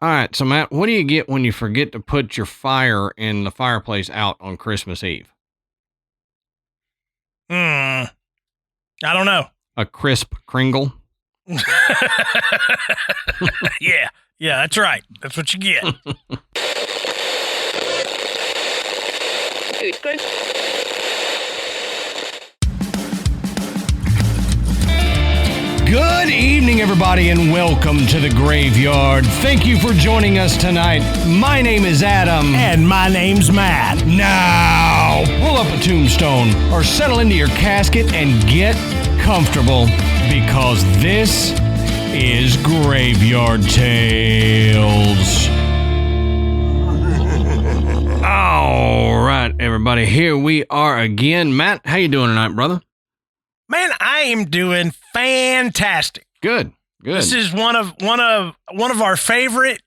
All right, so Matt, what do you get when you forget to put your fire in the fireplace out on Christmas Eve? I don't know. A crisp Kringle? Yeah, that's right. That's what you get. Good evening, everybody, and welcome to the Graveyard. Thank you for joining us tonight. My name is Adam. And my name's Matt. Now, pull up a tombstone or settle into your casket and get comfortable because this is Graveyard Tales. All right, everybody, here we are again. Matt, how you doing tonight, brother? Man, I am doing fantastic. Good. This is one of our favorite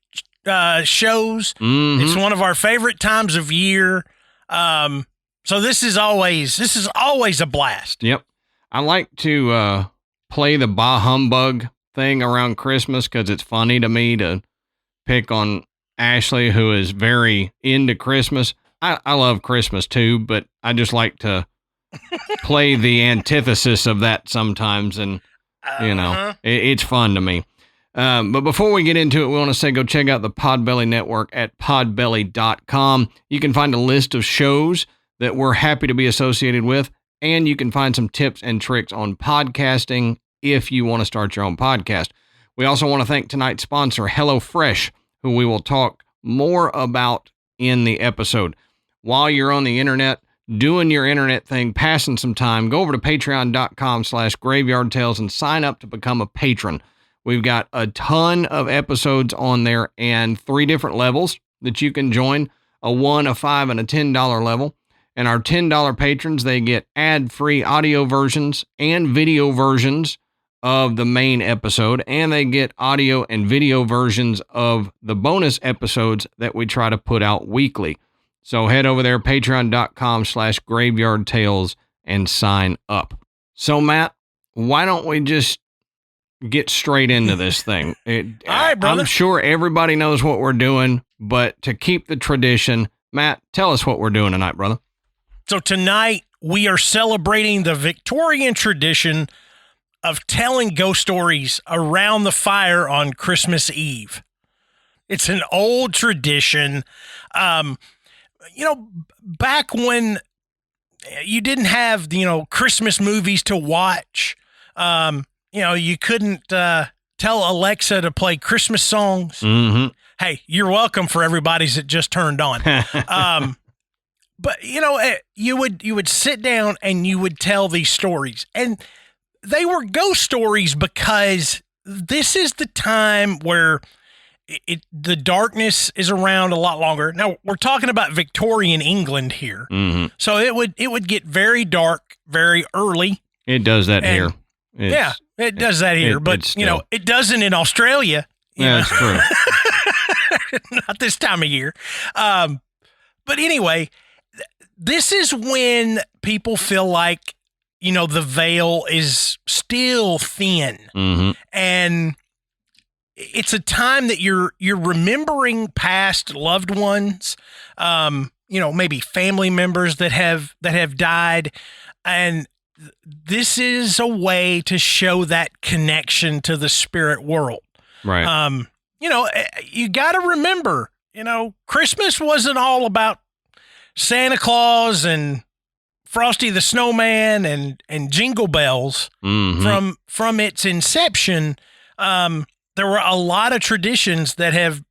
shows. Mm-hmm. It's one of our favorite times of year. So this is always a blast. Yep. I like to play the bah humbug thing around Christmas because it's funny to me to pick on Ashley, who is very into Christmas. I love Christmas too, but I just like to play the antithesis of that sometimes, and you know, it's fun to me. But before we get into it, we want to say go check out the Podbelly Network at podbelly.com. You can find a list of shows that we're happy to be associated with, and you can find some tips and tricks on podcasting if you want to start your own podcast. We also want to thank tonight's sponsor, HelloFresh, who we will talk more about in the episode. While you're on the internet, doing your internet thing, passing some time, go over to patreon.com/Graveyard Tales and sign up to become a patron. We've got a ton of episodes on there and 3 different levels that you can join, a $1, a $5, and a $10 level. And our $10 patrons, they get ad-free audio versions and video versions of the main episode, and they get audio and video versions of the bonus episodes that we try to put out weekly. So head over there, patreon.com/Graveyard Tales, and sign up. So, Matt, why don't we just get straight into this thing? All right, brother. I'm sure everybody knows what we're doing, but to keep the tradition, Matt, tell us what we're doing tonight, brother. So tonight, we are celebrating the Victorian tradition of telling ghost stories around the fire on Christmas Eve. It's an old tradition. Back when you didn't have, Christmas movies to watch, you couldn't tell Alexa to play Christmas songs. Mm-hmm. Hey, you're welcome for everybody's that just turned on. But, you would sit down and you would tell these stories. And they were ghost stories because this is the time where the darkness is around a lot longer. Now, we're talking about Victorian England here. Mm-hmm. So it would get very dark very early. It does that here. It does that here. But, it doesn't in Australia. That's true. Not this time of year. But anyway, this is when people feel like, the veil is still thin. Mm-hmm. And it's a time that you're remembering past loved ones, maybe family members that have died. And this is a way to show that connection to the spirit world. Right. You got to remember, Christmas wasn't all about Santa Claus and Frosty the Snowman and Jingle Bells. Mm-hmm. From its inception. There were a lot of traditions that have,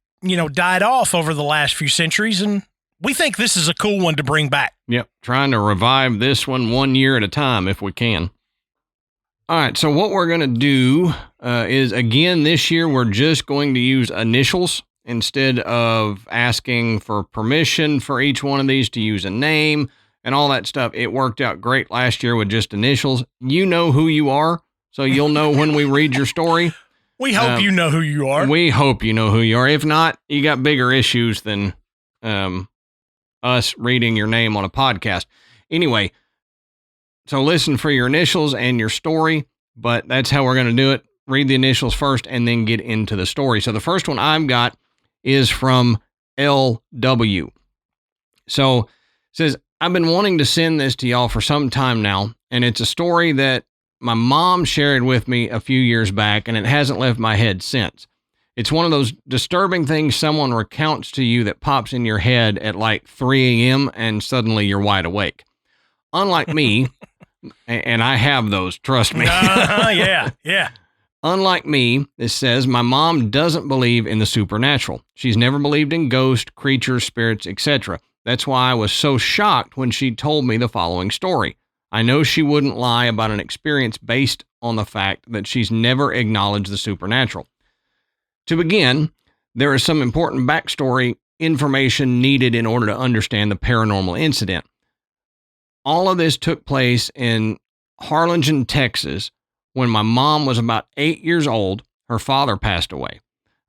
died off over the last few centuries, and we think this is a cool one to bring back. Yep, trying to revive this one year at a time if we can. All right, so what we're going to do is, again, this year we're just going to use initials instead of asking for permission for each one of these to use a name and all that stuff. It worked out great last year with just initials. You know who you are, so you'll know when we read your story. We hope you know who you are. We hope you know who you are. If not, you got bigger issues than us reading your name on a podcast. Anyway, so listen for your initials and your story, but that's how we're going to do it. Read the initials first and then get into the story. So the first one I've got is from LW. So it says, I've been wanting to send this to y'all for some time now, and it's a story that my mom shared with me a few years back, and it hasn't left my head since. It's one of those disturbing things someone recounts to you that pops in your head at like 3 a.m. and suddenly you're wide awake. Unlike me, and I have those, trust me. Yeah. Unlike me, it says my mom doesn't believe in the supernatural. She's never believed in ghosts, creatures, spirits, etc. That's why I was so shocked when she told me the following story. I know she wouldn't lie about an experience based on the fact that she's never acknowledged the supernatural. To begin, there is some important backstory information needed in order to understand the paranormal incident. All of this took place in Harlingen, Texas, when my mom was about 8 years old. Her father passed away.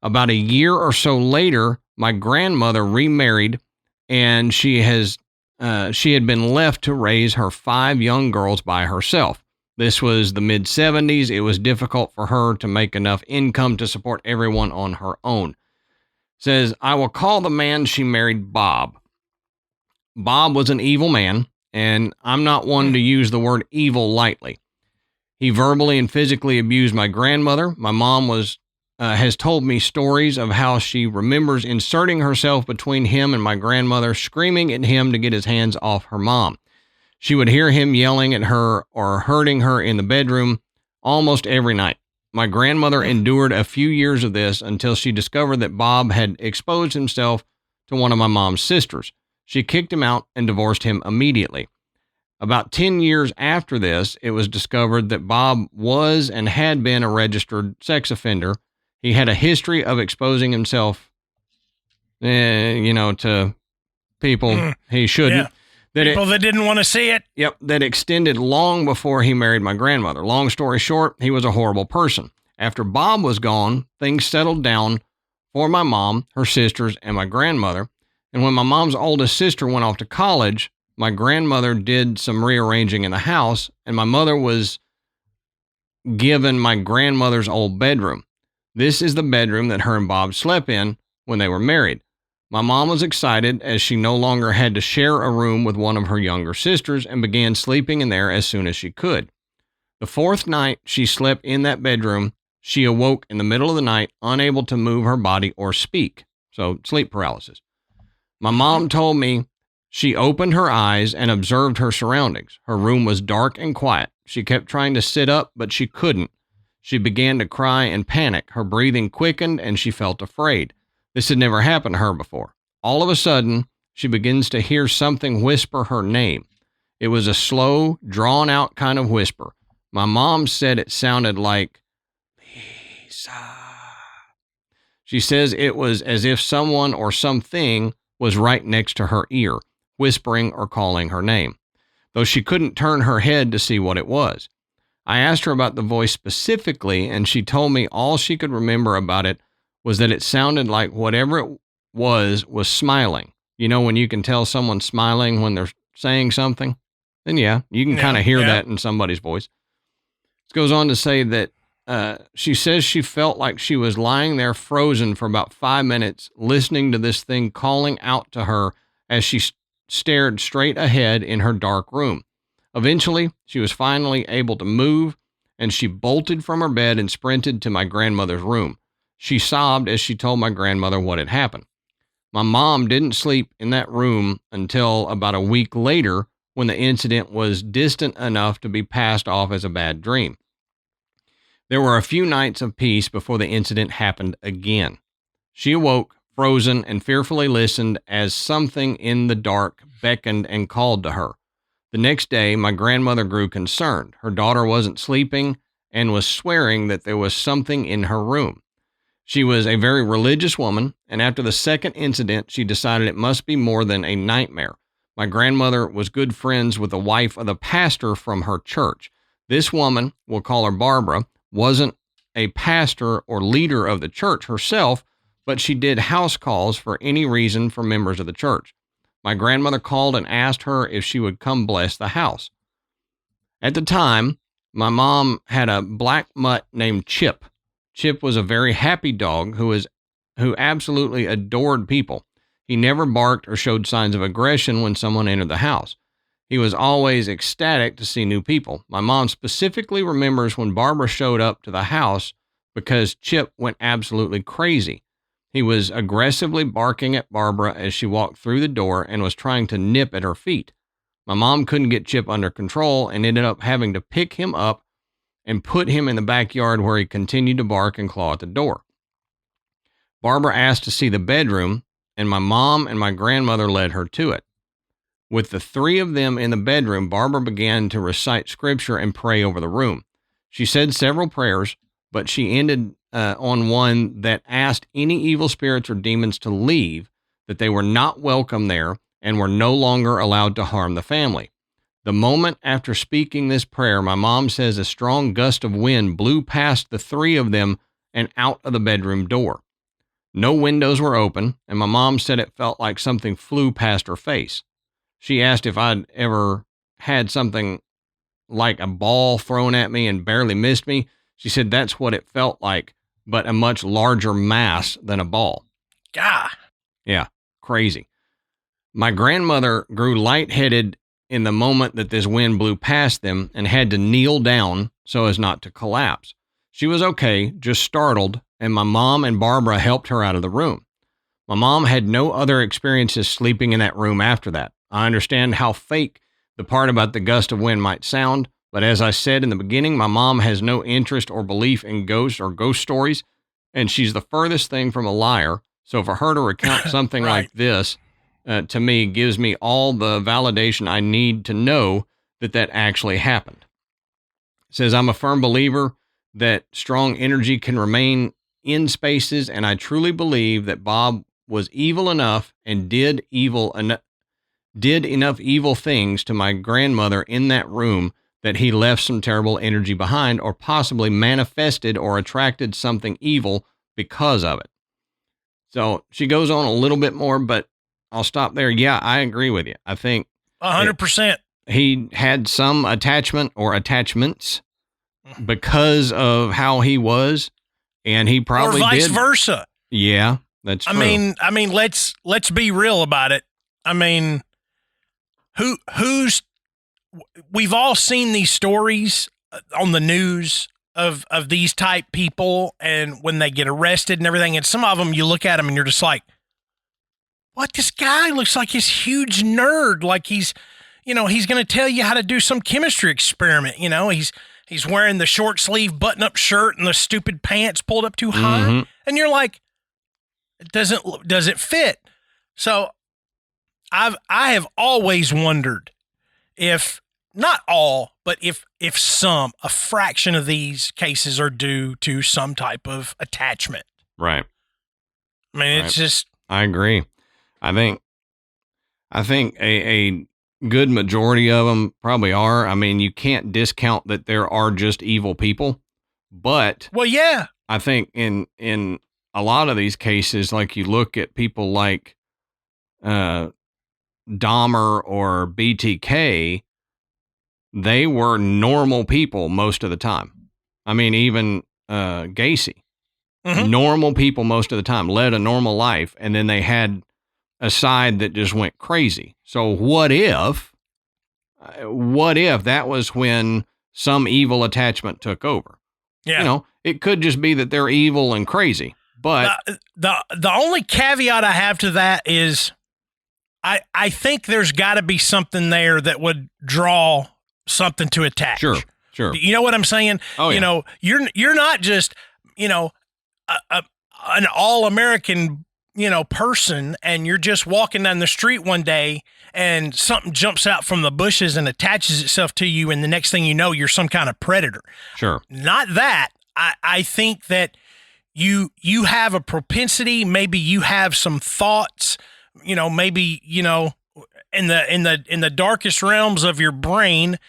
About a year or so later, my grandmother remarried, and she had been left to raise her 5 young girls by herself. This was the mid-70s. It was difficult for her to make enough income to support everyone on her own. It says, I will call the man she married Bob. Bob was an evil man, and I'm not one to use the word evil lightly. He verbally and physically abused my grandmother. My mom has told me stories of how she remembers inserting herself between him and my grandmother, screaming at him to get his hands off her mom. She would hear him yelling at her or hurting her in the bedroom almost every night. My grandmother endured a few years of this until she discovered that Bob had exposed himself to one of my mom's sisters. She kicked him out and divorced him immediately. About 10 years after this, it was discovered that Bob was and had been a registered sex offender. He had a history of exposing himself, to people he shouldn't. Yeah. People that didn't want to see it. Yep, that extended long before he married my grandmother. Long story short, he was a horrible person. After Bob was gone, things settled down for my mom, her sisters, and my grandmother. And when my mom's oldest sister went off to college, my grandmother did some rearranging in the house, and my mother was given my grandmother's old bedroom. This is the bedroom that her and Bob slept in when they were married. My mom was excited as she no longer had to share a room with one of her younger sisters and began sleeping in there as soon as she could. The 4th night she slept in that bedroom, she awoke in the middle of the night, unable to move her body or speak. So sleep paralysis. My mom told me she opened her eyes and observed her surroundings. Her room was dark and quiet. She kept trying to sit up, but she couldn't. She began to cry and panic. Her breathing quickened and she felt afraid. This had never happened to her before. All of a sudden, she begins to hear something whisper her name. It was a slow, drawn-out kind of whisper. My mom said it sounded like, Lisa. She says it was as if someone or something was right next to her ear, whispering or calling her name, though she couldn't turn her head to see what it was. I asked her about the voice specifically, and she told me all she could remember about it was that it sounded like whatever it was smiling. You know, when you can tell someone's smiling when they're saying something, then you can kind of hear that in somebody's voice. It goes on to say that she says she felt like she was lying there frozen for about 5 minutes, listening to this thing calling out to her as she stared straight ahead in her dark room. Eventually, she was finally able to move, and she bolted from her bed and sprinted to my grandmother's room. She sobbed as she told my grandmother what had happened. My mom didn't sleep in that room until about a week later, when the incident was distant enough to be passed off as a bad dream. There were a few nights of peace before the incident happened again. She awoke, frozen, and fearfully listened as something in the dark beckoned and called to her. The next day, my grandmother grew concerned. Her daughter wasn't sleeping and was swearing that there was something in her room. She was a very religious woman, and after the second incident, she decided it must be more than a nightmare. My grandmother was good friends with the wife of the pastor from her church. This woman, we'll call her Barbara, wasn't a pastor or leader of the church herself, but she did house calls for any reason for members of the church. My grandmother called and asked her if she would come bless the house. At the time, my mom had a black mutt named Chip. Chip was a very happy dog who was who absolutely adored people. He never barked or showed signs of aggression when someone entered the house. He was always ecstatic to see new people. My mom specifically remembers when Barbara showed up to the house because Chip went absolutely crazy. He was aggressively barking at Barbara as she walked through the door and was trying to nip at her feet. My mom couldn't get Chip under control and ended up having to pick him up and put him in the backyard where he continued to bark and claw at the door. Barbara asked to see the bedroom, and my mom and my grandmother led her to it. With the three of them in the bedroom, Barbara began to recite scripture and pray over the room. She said several prayers, but she ended on one that asked any evil spirits or demons to leave, that they were not welcome there and were no longer allowed to harm the family. The moment after speaking this prayer, my mom says a strong gust of wind blew past the three of them and out of the bedroom door. No windows were open, and my mom said it felt like something flew past her face. She asked if I'd ever had something like a ball thrown at me and barely missed me. She said that's what it felt like, but a much larger mass than a ball. God. Yeah, crazy. My grandmother grew lightheaded in the moment that this wind blew past them and had to kneel down so as not to collapse. She was okay, just startled, and my mom and Barbara helped her out of the room. My mom had no other experiences sleeping in that room after that. I understand how fake the part about the gust of wind might sound, but as I said in the beginning, my mom has no interest or belief in ghosts or ghost stories, and she's the furthest thing from a liar. So for her to recount something Right. like this, to me, gives me all the validation I need to know that that actually happened. It says, I'm a firm believer that strong energy can remain in spaces, and I truly believe that Bob was evil enough and did enough evil things to my grandmother in that room that he left some terrible energy behind, or possibly manifested or attracted something evil because of it. So she goes on a little bit more, but I'll stop there. Yeah, I agree with you. I think 100%. he had some attachment or attachments because of how he was, and he probably or vice did. versa. Yeah, that's true. I mean, let's be real about it. I mean, we've all seen these stories on the news of these type people, and when they get arrested and everything, and some of them you look at them and you're just like, what? This guy looks like this huge nerd. Like he's going to tell you how to do some chemistry experiment. He's wearing the short sleeve button up shirt and the stupid pants pulled up too high. Mm-hmm. And you're like, does it fit? So I have always wondered if not all, but if a fraction of these cases are due to some type of attachment. Right. I mean, it's just. I agree. I think a good majority of them probably are. I mean, you can't discount that there are just evil people, but well, yeah. I think in a lot of these cases, like you look at people like Dahmer or BTK, they were normal people most of the time. I mean, even Gacy, normal people most of the time, led a normal life, and then they had a side that just went crazy. So what if that was when some evil attachment took over? Yeah. It could just be that they're evil and crazy, but the only caveat I have to that is I think there's got to be something there that would draw something to attach. Sure. You know what I'm saying? Oh, yeah. You're not just, an all-American, person, and you're just walking down the street one day and something jumps out from the bushes and attaches itself to you, and the next thing you know, you're some kind of predator. Sure. Not that. I think that you have a propensity, maybe you have some thoughts, maybe, in the darkest realms of your brain,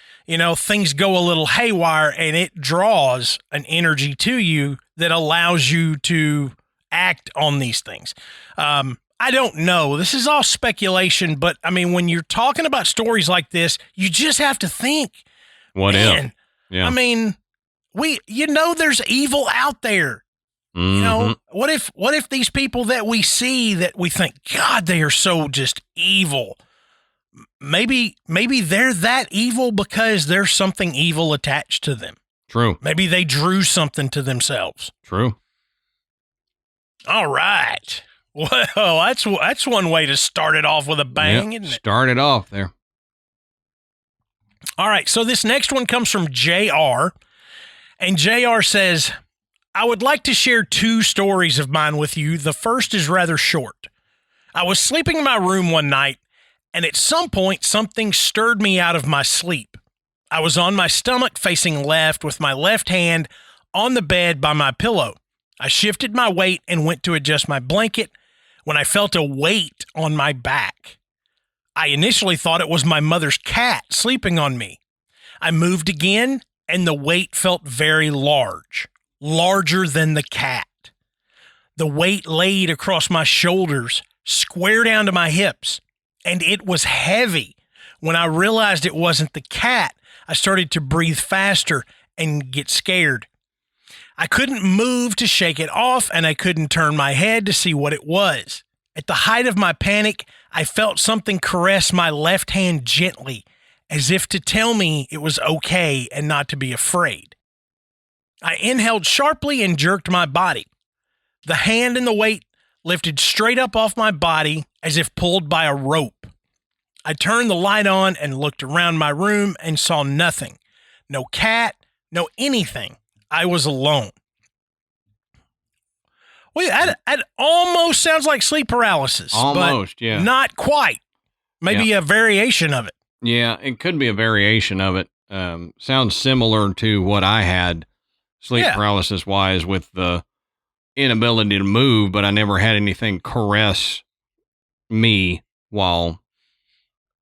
things go a little haywire, and it draws an energy to you that allows you to act on these things. I don't know. This is all speculation, but I mean, when you're talking about stories like this, you just have to think, what man, if? Yeah. I mean, there's evil out there. You know, what if these people that we see that we think, God, they are so just evil. Maybe they're that evil because there's something evil attached to them. True. Maybe they drew something to themselves. True. All right. Well, that's one way to start it off with a bang, isn't it? Start it off there. All right. So this next one comes from JR. And JR says, I would like to share 2 stories of mine with you. The first is rather short. I was sleeping in my room one night, and at some point, something stirred me out of my sleep. I was on my stomach facing left with my left hand on the bed by my pillow. I shifted my weight and went to adjust my blanket when I felt a weight on my back. I initially thought it was my mother's cat sleeping on me. I moved again, and the weight felt very large, larger than the cat. The weight laid across my shoulders, square down to my hips, and it was heavy. When I realized it wasn't the cat, I started to breathe faster and get scared. I couldn't move to shake it off, and I couldn't turn my head to see what it was. At the height of my panic, I felt something caress my left hand gently, as if to tell me it was okay and not to be afraid. I inhaled sharply and jerked my body. The hand and the weight lifted straight up off my body as if pulled by a rope. I turned the light on and looked around my room and saw nothing. No cat, no anything. I was alone. Well, that almost sounds like sleep paralysis. Almost, but yeah. Not quite. Maybe a variation of it. Yeah, it could be a variation of it. Sounds similar to what I had sleep paralysis wise with the inability to move, but I never had anything caress me while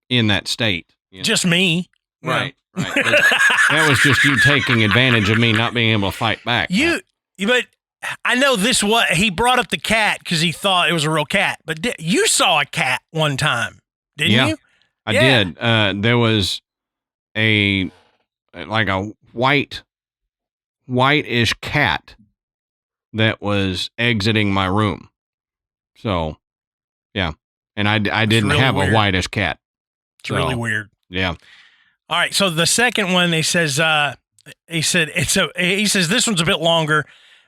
in that state. You know? Just me. Right. That was just you taking advantage of me not being able to fight back. But I know this, what he brought up the cat because he thought it was a real cat, but you saw a cat one time, didn't you? I did. There was a whitish cat that was exiting my room. So, yeah. And I didn't really have a whitish cat. It's really weird. Yeah. All right. So the second one, he says this one's a bit longer,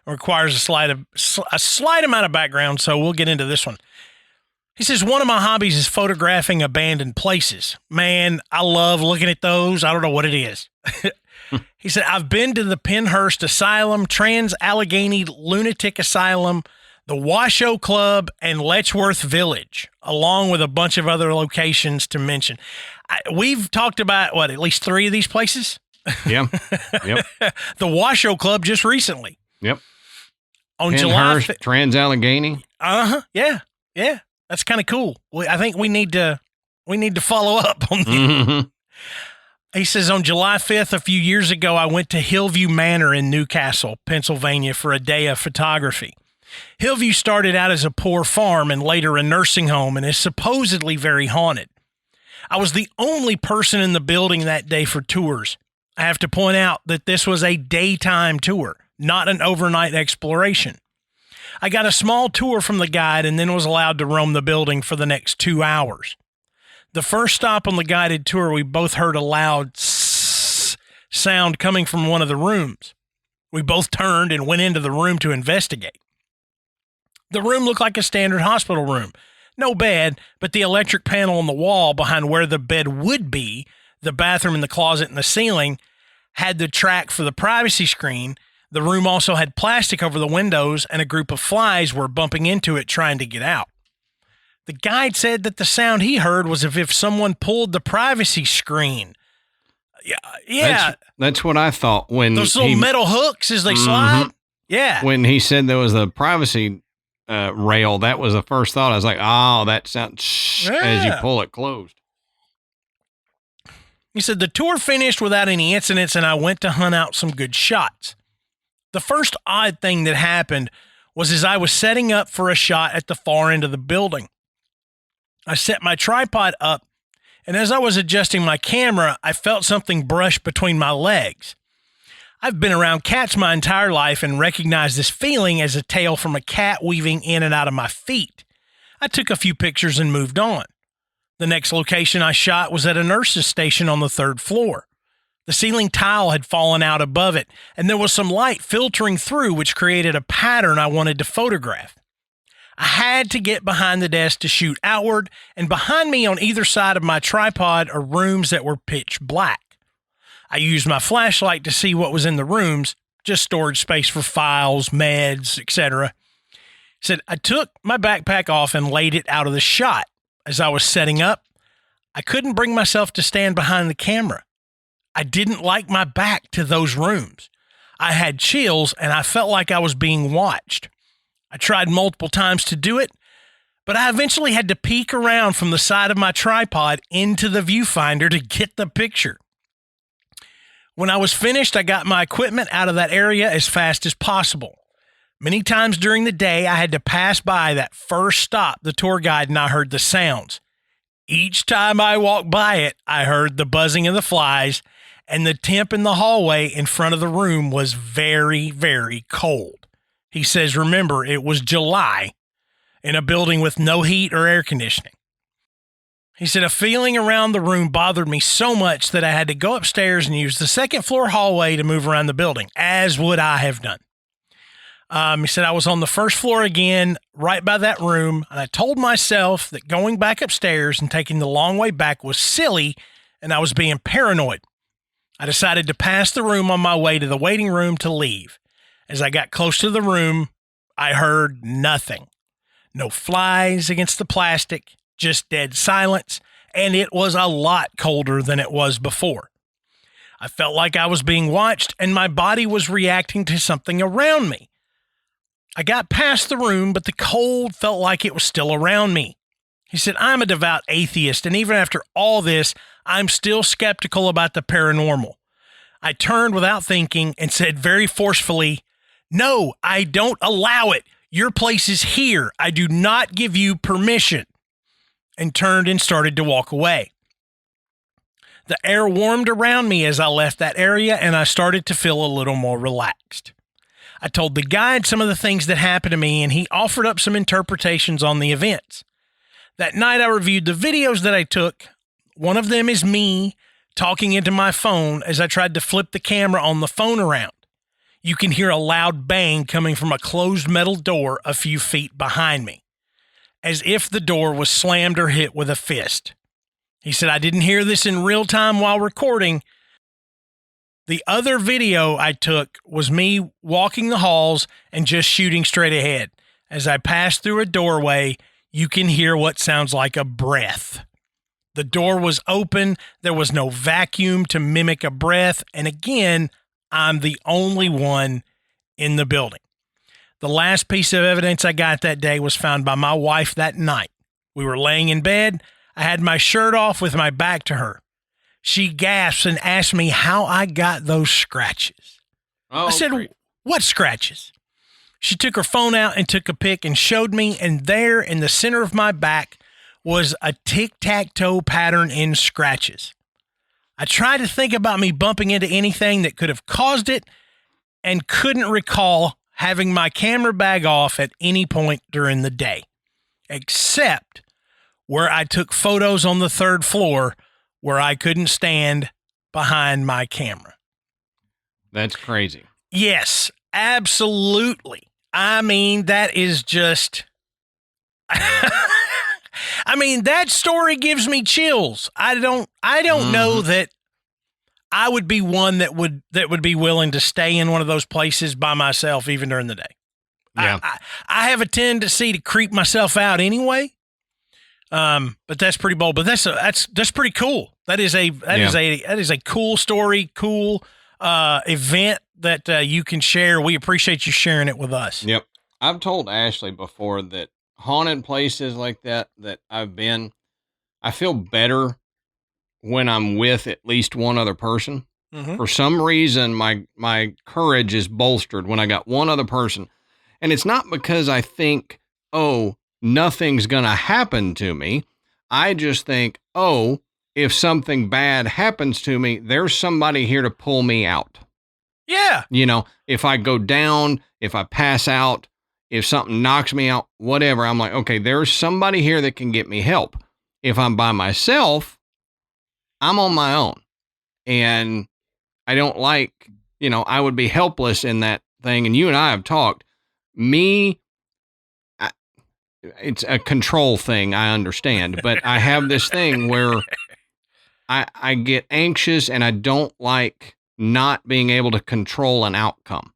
requires a slight amount of background. So we'll get into this one. He says, one of my hobbies is photographing abandoned places. Man, I love looking at those. I don't know what it is. He said, I've been to the Pennhurst Asylum, Trans-Allegheny Lunatic Asylum, the Washoe Club, and Letchworth Village, along with a bunch of other locations to mention. We've talked about, at least 3 of these places? Yeah. Yep. The Washoe Club just recently. Yep. On July Trans-Allegheny. Yeah. Yeah. That's kind of cool. I think we need to follow up on that. Mm-hmm. He says, on July 5th, a few years ago, I went to Hillview Manor in Newcastle, Pennsylvania for a day of photography. Hillview started out as a poor farm and later a nursing home and is supposedly very haunted. I was the only person in the building that day for tours. I have to point out that this was a daytime tour, not an overnight exploration. I got a small tour from the guide and then was allowed to roam the building for the next 2 hours. The first stop on the guided tour, we both heard a loud sound coming from one of the rooms. We both turned and went into the room to investigate. The room looked like a standard hospital room. No bed, but the electric panel on the wall behind where the bed would be, the bathroom and the closet and the ceiling, had the track for the privacy screen. The room also had plastic over the windows, and a group of flies were bumping into it trying to get out. The guide said that the sound he heard was as if someone pulled the privacy screen. Yeah. That's what I thought when those little metal hooks as they slide. Yeah. When he said there was a privacy rail, that was the first thought. I was like, oh, that sounds as you pull it closed. He said the tour finished without any incidents, and I went to hunt out some good shots. The first odd thing that happened was as I was setting up for a shot at the far end of the building. I set my tripod up, and as I was adjusting my camera, I felt something brush between my legs. I've been around cats my entire life and recognize this feeling as a tail from a cat weaving in and out of my feet. I took a few pictures and moved on. The next location I shot was at a nurse's station on the 3rd floor. The ceiling tile had fallen out above it, and there was some light filtering through, which created a pattern I wanted to photograph. I had to get behind the desk to shoot outward, and behind me on either side of my tripod are rooms that were pitch black. I used my flashlight to see what was in the rooms, just storage space for files, meds, etc. Said I took my backpack off and laid it out of the shot. As I was setting up, I couldn't bring myself to stand behind the camera. I didn't like my back to those rooms. I had chills and I felt like I was being watched. I tried multiple times to do it, but I eventually had to peek around from the side of my tripod into the viewfinder to get the picture. When I was finished, I got my equipment out of that area as fast as possible. Many times during the day, I had to pass by that first stop the tour guide and I heard the sounds. Each time I walked by it, I heard the buzzing of the flies, and the temp in the hallway in front of the room was very, very cold. He says, remember, it was July in a building with no heat or air conditioning. He said, a feeling around the room bothered me so much that I had to go upstairs and use the 2nd floor hallway to move around the building, as would I have done. He said, I was on the 1st floor again, right by that room, and I told myself that going back upstairs and taking the long way back was silly, and I was being paranoid. I decided to pass the room on my way to the waiting room to leave. As I got close to the room, I heard nothing. No flies against the plastic, just dead silence, and it was a lot colder than it was before. I felt like I was being watched, and my body was reacting to something around me. I got past the room, but the cold felt like it was still around me. He said, I'm a devout atheist, and even after all this, I'm still skeptical about the paranormal. I turned without thinking and said very forcefully, no, I don't allow it. Your place is here. I do not give you permission. And turned and started to walk away. The air warmed around me as I left that area, and I started to feel a little more relaxed. I told the guide some of the things that happened to me, and he offered up some interpretations on the events. That night, I reviewed the videos that I took. One of them is me talking into my phone as I tried to flip the camera on the phone around. You can hear a loud bang coming from a closed metal door a few feet behind me, as if the door was slammed or hit with a fist. He said, I didn't hear this in real time while recording. The other video I took was me walking the halls and just shooting straight ahead. As I passed through a doorway, you can hear what sounds like a breath. The door was open. There was no vacuum to mimic a breath. And again, I'm the only one in the building. The last piece of evidence I got that day was found by my wife that night. We were laying in bed. I had my shirt off with my back to her. She gasped and asked me how I got those scratches. I said, great. What scratches? She took her phone out and took a pic and showed me, and there in the center of my back was a tic-tac-toe pattern in scratches. I tried to think about me bumping into anything that could have caused it and couldn't recall having my camera bag off at any point during the day, except where I took photos on the 3rd floor where I couldn't stand behind my camera. That's crazy. Yes, absolutely. I mean, that is just... I mean, that story gives me chills. I don't know that I would be one that would be willing to stay in one of those places by myself even during the day. Yeah. I have a tendency to creep myself out anyway. But that's pretty bold. But that's pretty cool. That is a cool story, cool event that you can share. We appreciate you sharing it with us. Yep. I've told Ashley before that haunted places like that I've been, I feel better when I'm with at least one other person. Mm-hmm. For some reason, my courage is bolstered when I got one other person. And it's not because I think, oh, nothing's going to happen to me. I just think, oh, if something bad happens to me, there's somebody here to pull me out. Yeah. You know, if I go down, if I pass out, if something knocks me out, whatever, I'm like, okay, there's somebody here that can get me help. If I'm by myself, I'm on my own. And I don't like, you know, I would be helpless in that thing. And you and I have talked. It's a control thing, I understand. But I have this thing where I get anxious and I don't like not being able to control an outcome.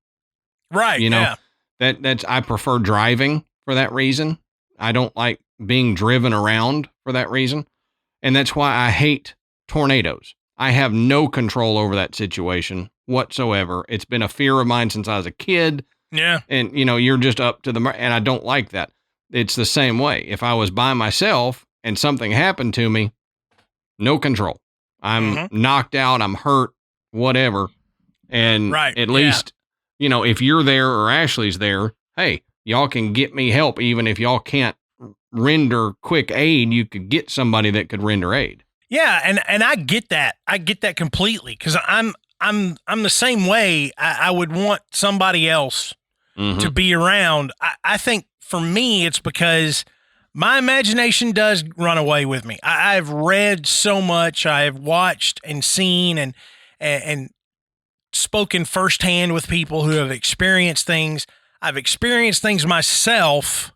Right. You know, that's I prefer driving for that reason. I don't like being driven around for that reason. And that's why I hate tornadoes. I have no control over that situation whatsoever. It's been a fear of mine since I was a kid. Yeah. And, you know, you're just up to and I don't like that. It's the same way. If I was by myself and something happened to me, no control. I'm knocked out. I'm hurt, whatever. And at least, you know, if you're there or Ashley's there, hey, y'all can get me help. Even if y'all can't render quick aid, you could get somebody that could render aid. Yeah. And I get that. I get that completely. Cause I'm the same way. I would want somebody else to be around. I think for me, it's because my imagination does run away with me. I've read so much. I have watched and seen and spoken firsthand with people who have experienced things. I've experienced things myself.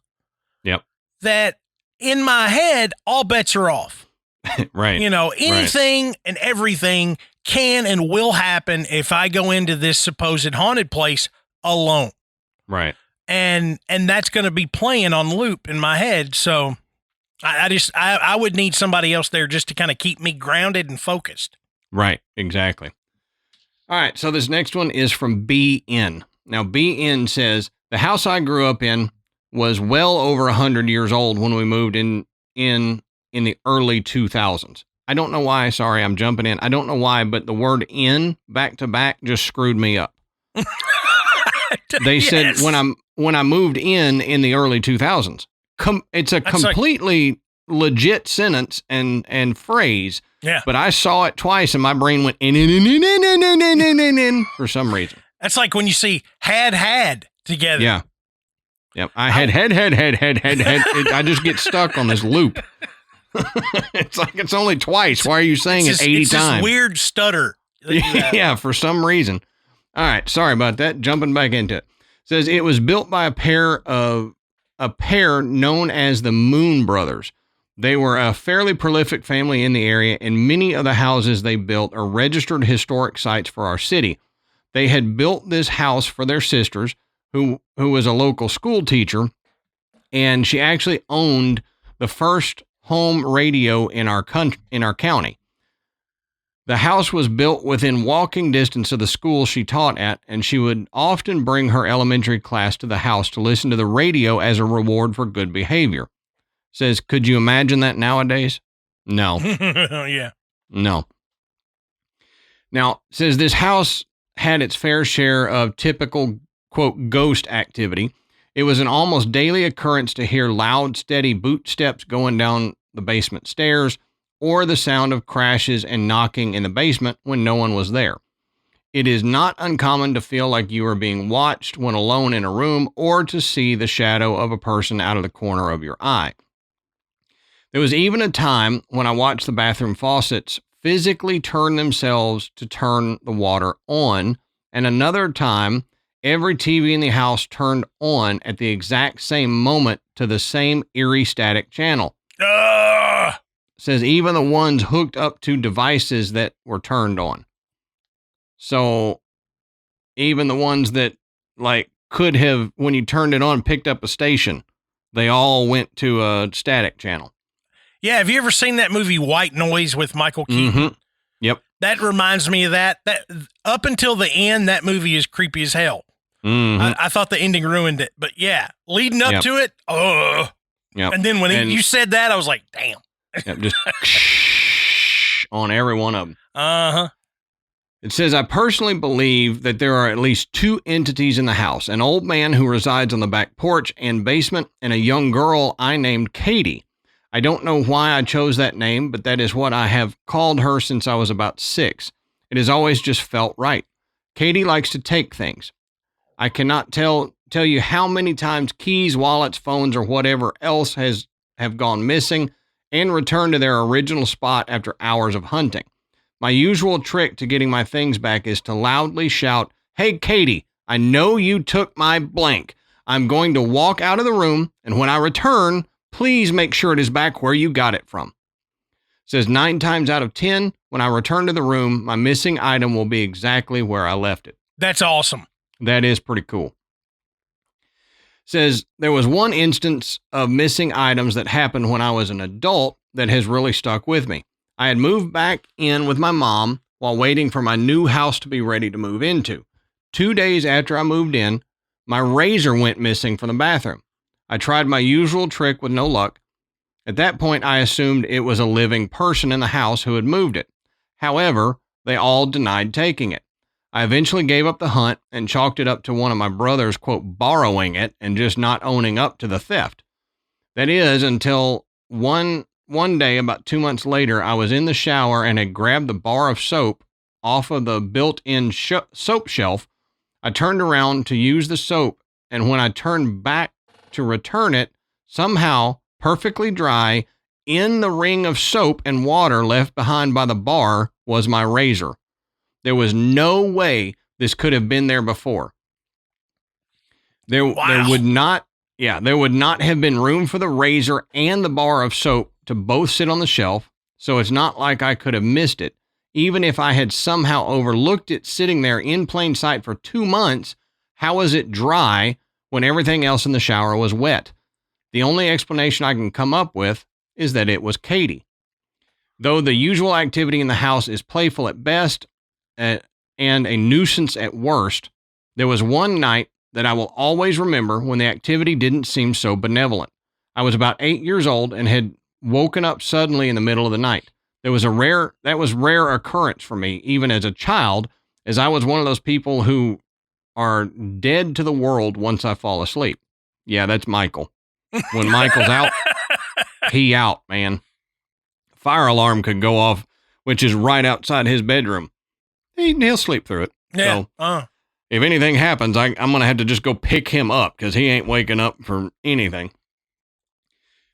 Yep. That in my head, all bets are off. Right. You know, anything and everything can and will happen if I go into this supposed haunted place alone. Right. And that's going to be playing on loop in my head. So I would need somebody else there just to kind of keep me grounded and focused. Right. Exactly. All right. So this next one is from BN. Now, BN says, the house I grew up in was well over 100 years old when we moved in the early 2000s. I don't know why. Sorry, I'm jumping in. I don't know why, but the word in back to back just screwed me up. They said when I moved in the early 2000s, it's a completely legit sentence and phrase. Yeah. But I saw it twice and my brain went in for some reason. That's like when you see had together. Yeah. Yep. I had head. I just get stuck on this loop. It's like it's only twice. Why are you saying it 80 times? This weird stutter. Yeah, for some reason. All right, sorry about that. Jumping back into it. Says it was built by a pair known as the Moon Brothers. They were a fairly prolific family in the area, and many of the houses they built are registered historic sites for our city. They had built this house for their sisters, who was a local school teacher, and she actually owned the first home radio in our county. The house was built within walking distance of the school she taught at, and she would often bring her elementary class to the house to listen to the radio as a reward for good behavior. Says, could you imagine that nowadays? No. Yeah. No. Now, says this house had its fair share of typical, quote, ghost activity. It was an almost daily occurrence to hear loud, steady boot steps going down the basement stairs, or the sound of crashes and knocking in the basement when no one was there. It is not uncommon to feel like you are being watched when alone in a room, or to see the shadow of a person out of the corner of your eye. There was even a time when I watched the bathroom faucets physically turn themselves to turn the water on, and another time, every TV in the house turned on at the exact same moment to the same eerie static channel. Says even the ones hooked up to devices that were turned on. So even the ones that like could have, when you turned it on, picked up a station, they all went to a static channel. Yeah. Have you ever seen that movie White Noise with Michael Keaton? Mm-hmm. Yep. That reminds me of that up until the end, that movie is creepy as hell. Mm-hmm. I thought the ending ruined it, but yeah, leading up to it. Yep. And then when you said that, I was like, damn. Yep, just on every one of them. Uh-huh. It says, I personally believe that there are at least two entities in the house, an old man who resides on the back porch and basement, and a young girl I named Katie. I don't know why I chose that name, but that is what I have called her since I was about 6. It has always just felt right. Katie likes to take things. I cannot tell you how many times keys, wallets, phones, or whatever else have gone missing and returned to their original spot after hours of hunting. My usual trick to getting my things back is to loudly shout, "Hey, Katie, I know you took my blank. I'm going to walk out of the room, and when I return, please make sure it is back where you got it from." Says 9 times out of 10, when I return to the room, my missing item will be exactly where I left it. That's awesome. That is pretty cool. Says there was one instance of missing items that happened when I was an adult that has really stuck with me. I had moved back in with my mom while waiting for my new house to be ready to move into. 2 days after I moved in, my razor went missing from the bathroom. I tried my usual trick with no luck. At that point, I assumed it was a living person in the house who had moved it. However, they all denied taking it. I eventually gave up the hunt and chalked it up to one of my brothers, quote, borrowing it and just not owning up to the theft. That is, until one day, about 2 months later, I was in the shower and had grabbed the bar of soap off of the built-in soap shelf. I turned around to use the soap, and when I turned back to return it, somehow, perfectly dry, in the ring of soap and water left behind by the bar was my razor. There was no way this could have been there before. There would not have been room for the razor and the bar of soap to both sit on the shelf, so it's not like I could have missed it. Even if I had somehow overlooked it sitting there in plain sight for 2 months, how was it dry when everything else in the shower was wet? The only explanation I can come up with is that it was Katie. Though the usual activity in the house is playful at best and a nuisance at worst, there was one night that I will always remember when the activity didn't seem so benevolent. I was about 8 years old and had woken up suddenly in the middle of the night. That was rare occurrence for me, even as a child, as I was one of those people who are dead to the world once I fall asleep. Yeah, that's Michael. When Michael's out, he out, man. Fire alarm could go off, which is right outside his bedroom. He'll sleep through it. Yeah. So, if anything happens, I'm going to have to just go pick him up because he ain't waking up for anything.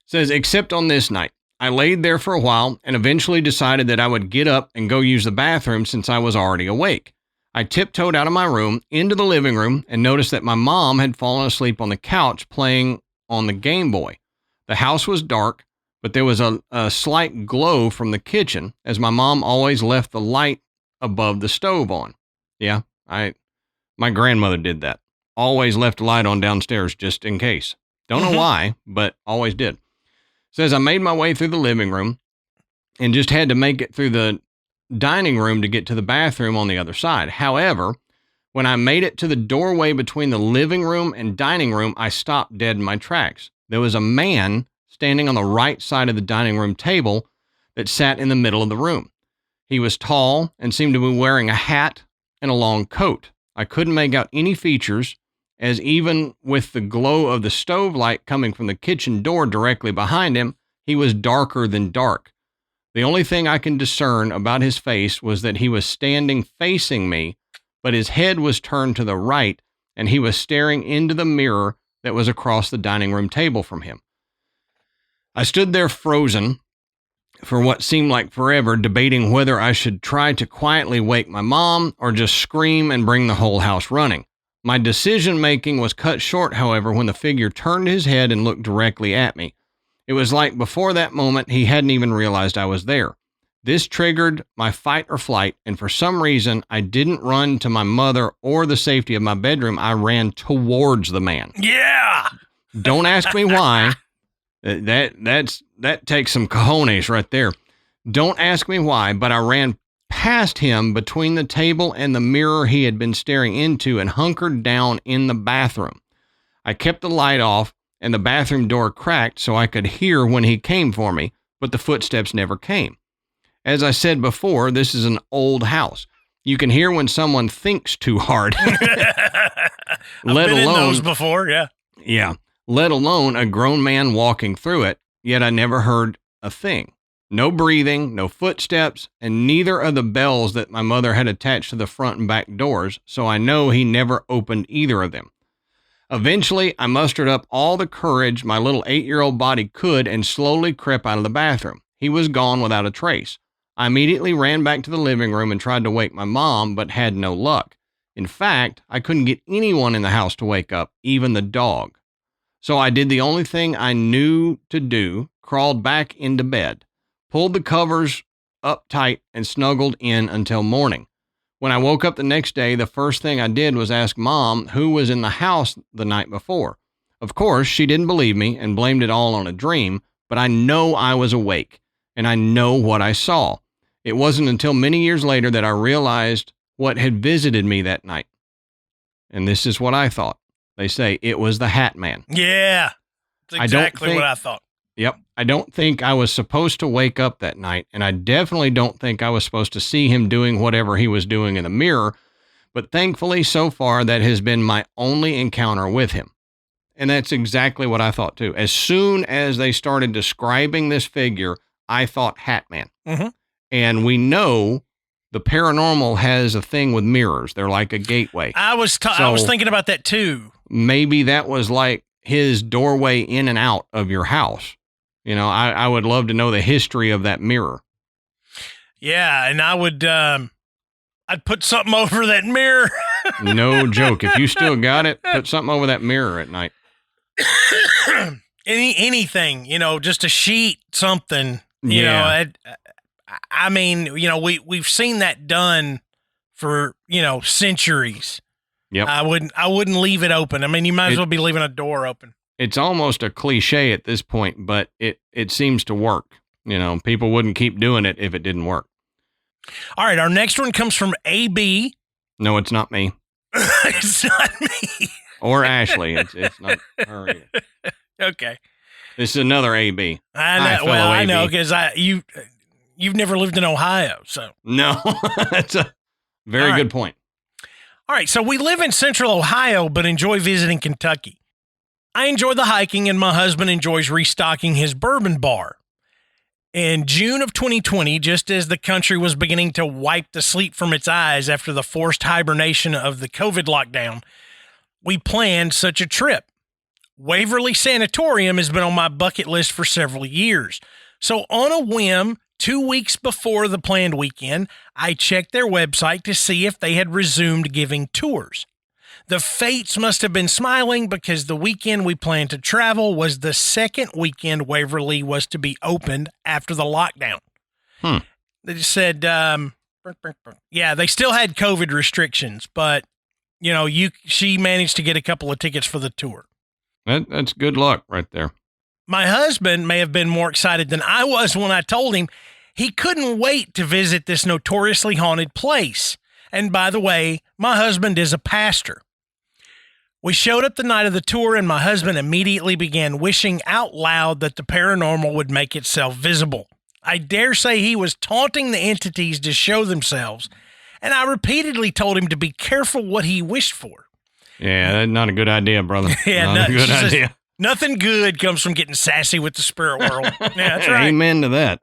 Says, except on this night, I laid there for a while and eventually decided that I would get up and go use the bathroom since I was already awake. I tiptoed out of my room into the living room and noticed that my mom had fallen asleep on the couch playing on the Game Boy. The house was dark, but there was a slight glow from the kitchen as my mom always left the light above the stove on. Yeah, my grandmother did that. Always left a light on downstairs just in case. Don't know why, but always did. Says I made my way through the living room and just had to make it through the dining room to get to the bathroom on the other side. However, when I made it to the doorway between the living room and dining room, I stopped dead in my tracks. There was a man standing on the right side of the dining room table that sat in the middle of the room. He was tall and seemed to be wearing a hat and a long coat. I couldn't make out any features, as even with the glow of the stove light coming from the kitchen door directly behind him, he was darker than dark. The only thing I can discern about his face was that he was standing facing me, but his head was turned to the right, and he was staring into the mirror that was across the dining room table from him. I stood there frozen for what seemed like forever, debating whether I should try to quietly wake my mom or just scream and bring the whole house running. My decision-making was cut short, however, when the figure turned his head and looked directly at me. It was like before that moment, he hadn't even realized I was there. This triggered my fight or flight, and for some reason, I didn't run to my mother or the safety of my bedroom. I ran towards the man. Yeah! Don't ask me why. That takes some cojones right there. Don't ask me why, but I ran past him between the table and the mirror he had been staring into and hunkered down in the bathroom. I kept the light off and the bathroom door cracked so I could hear when he came for me, but the footsteps never came. As I said before, this is an old house. You can hear when someone thinks too hard. I've been in those before, yeah. Yeah, let alone a grown man walking through it, yet I never heard a thing. No breathing, no footsteps, and neither of the bells that my mother had attached to the front and back doors, so I know he never opened either of them. Eventually, I mustered up all the courage my little 8-year-old body could and slowly crept out of the bathroom. He was gone without a trace. I immediately ran back to the living room and tried to wake my mom, but had no luck. In fact, I couldn't get anyone in the house to wake up, even the dog. So I did the only thing I knew to do, crawled back into bed, pulled the covers up tight, and snuggled in until morning. When I woke up the next day, the first thing I did was ask Mom who was in the house the night before. Of course, she didn't believe me and blamed it all on a dream, but I know I was awake, and I know what I saw. It wasn't until many years later that I realized what had visited me that night. And this is what I thought. They say it was the Hat Man. Yeah, that's exactly what I thought. Yep. I don't think I was supposed to wake up that night, and I definitely don't think I was supposed to see him doing whatever he was doing in the mirror, but thankfully, so far, that has been my only encounter with him. And that's exactly what I thought, too. As soon as they started describing this figure, I thought Hat Man. Mm-hmm. And we know the paranormal has a thing with mirrors. They're like a gateway. I was thinking about that, too. Maybe that was like his doorway in and out of your house. You know, I would love to know the history of that mirror. Yeah, and I would, I'd put something over that mirror. No joke. If you still got it, put something over that mirror at night. Anything, just a sheet, something, you know. I mean, we've seen that done for, centuries. Yep. I wouldn't leave it open. I mean, you might as well be leaving a door open. It's almost a cliche at this point, but it seems to work. People wouldn't keep doing it if it didn't work. All right. Our next one comes from AB. No, it's not me. It's not me. Or Ashley. It's not her either. Okay. This is another AB. I know. Well, I know because you've never lived in Ohio, so. No, that's a very good point. All right. So we live in central Ohio, but enjoy visiting Kentucky. I enjoy the hiking, and my husband enjoys restocking his bourbon bar. In June of 2020, just as the country was beginning to wipe the sleep from its eyes after the forced hibernation of the COVID lockdown, we planned such a trip. Waverly Sanatorium has been on my bucket list for several years. So on a whim, 2 weeks before the planned weekend, I checked their website to see if they had resumed giving tours. The fates must have been smiling because the weekend we planned to travel was the second weekend Waverly was to be opened after the lockdown. They just said, they still had COVID restrictions, but, she managed to get a couple of tickets for the tour. That's good luck right there. My husband may have been more excited than I was when I told him he couldn't wait to visit this notoriously haunted place. And by the way, my husband is a pastor. We showed up the night of the tour, and my husband immediately began wishing out loud that the paranormal would make itself visible. I dare say he was taunting the entities to show themselves, and I repeatedly told him to be careful what he wished for. Yeah, that's not a good idea, brother. Not a good idea. Nothing good comes from getting sassy with the spirit world. Yeah, that's right. Amen to that.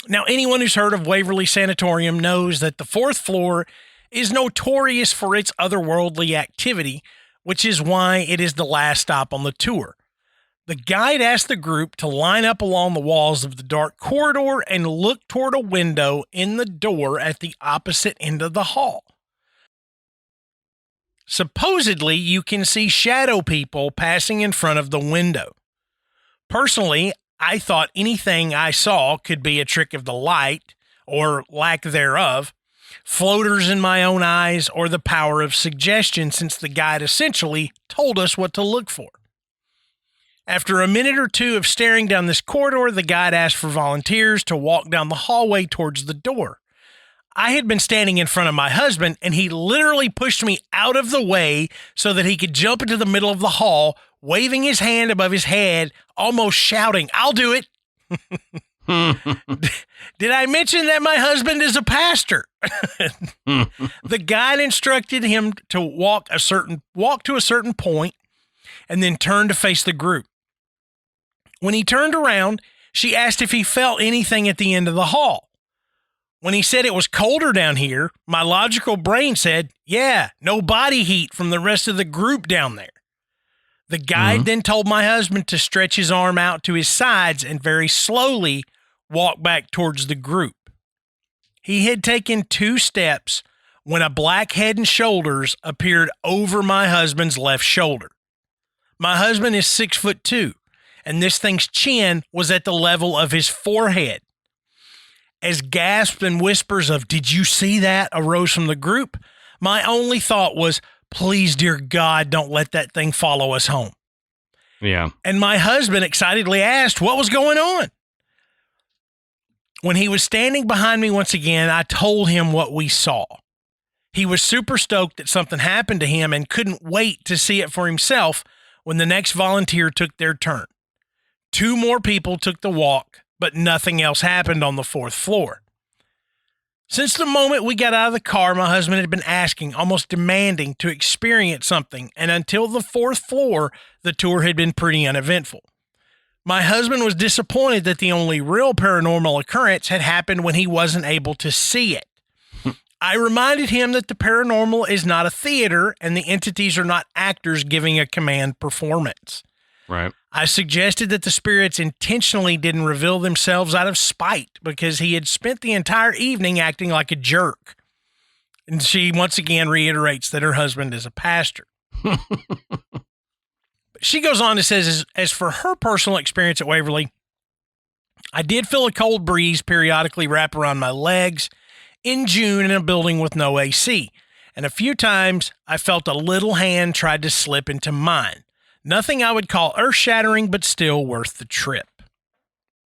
Now, anyone who's heard of Waverly Sanatorium knows that the 4th floor is notorious for its otherworldly activity, which is why it is the last stop on the tour. The guide asked the group to line up along the walls of the dark corridor and look toward a window in the door at the opposite end of the hall. Supposedly, you can see shadow people passing in front of the window. Personally, I thought anything I saw could be a trick of the light, or lack thereof, floaters in my own eyes, or the power of suggestion, since the guide essentially told us what to look for. After a minute or two of staring down this corridor, the guide asked for volunteers to walk down the hallway towards the door. I had been standing in front of my husband, and he literally pushed me out of the way so that he could jump into the middle of the hall, waving his hand above his head, almost shouting, "I'll do it." Did I mention that my husband is a pastor? The guide instructed him to walk to a certain point and then turn to face the group. When he turned around, She asked if he felt anything at the end of the hall. When he said it was colder down here, my logical brain said, yeah, no body heat from the rest of the group down there. The guide then told my husband to stretch his arm out to his sides and very slowly walk back towards the group. He had taken 2 steps when a black head and shoulders appeared over my husband's left shoulder. My husband is 6'2", and this thing's chin was at the level of his forehead. As gasps and whispers of, "Did you see that?" arose from the group, my only thought was, please, dear God, don't let that thing follow us home. Yeah. And my husband excitedly asked what was going on. When he was standing behind me once again, I told him what we saw. He was super stoked that something happened to him and couldn't wait to see it for himself when the next volunteer took their turn. 2 more people took the walk, but nothing else happened on the 4th floor. Since the moment we got out of the car, my husband had been asking, almost demanding, to experience something, and until the 4th floor, the tour had been pretty uneventful. My husband was disappointed that the only real paranormal occurrence had happened when he wasn't able to see it. I reminded him that the paranormal is not a theater and the entities are not actors giving a command performance. Right. I suggested that the spirits intentionally didn't reveal themselves out of spite because he had spent the entire evening acting like a jerk. And she once again reiterates that her husband is a pastor. She goes on to say, as for her personal experience at Waverly, I did feel a cold breeze periodically wrap around my legs in June in a building with no AC. And a few times I felt a little hand tried to slip into mine. Nothing I would call earth-shattering, but still worth the trip.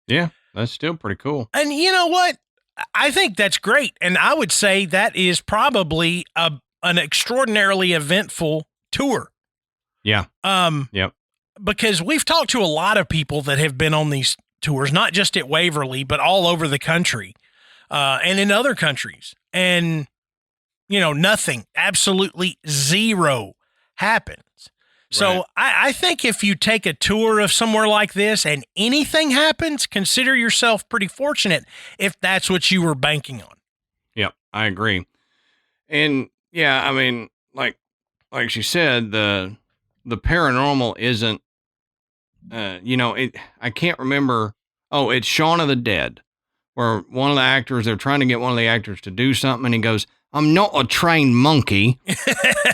Yeah, that's still pretty cool. And you know what? I think that's great. And I would say that is probably an extraordinarily eventful tour. Yeah. Yep. Because we've talked to a lot of people that have been on these tours, not just at Waverly, but all over the country and in other countries. And, nothing, absolutely zero happens. So right. I think if you take a tour of somewhere like this and anything happens, consider yourself pretty fortunate if that's what you were banking on. Yep, I agree. And yeah, I mean, like she said, the paranormal isn't, I can't remember. Oh, it's Shaun of the Dead, where one of the actors, they're trying to get one of the actors to do something, and he goes, "I'm not a trained monkey,"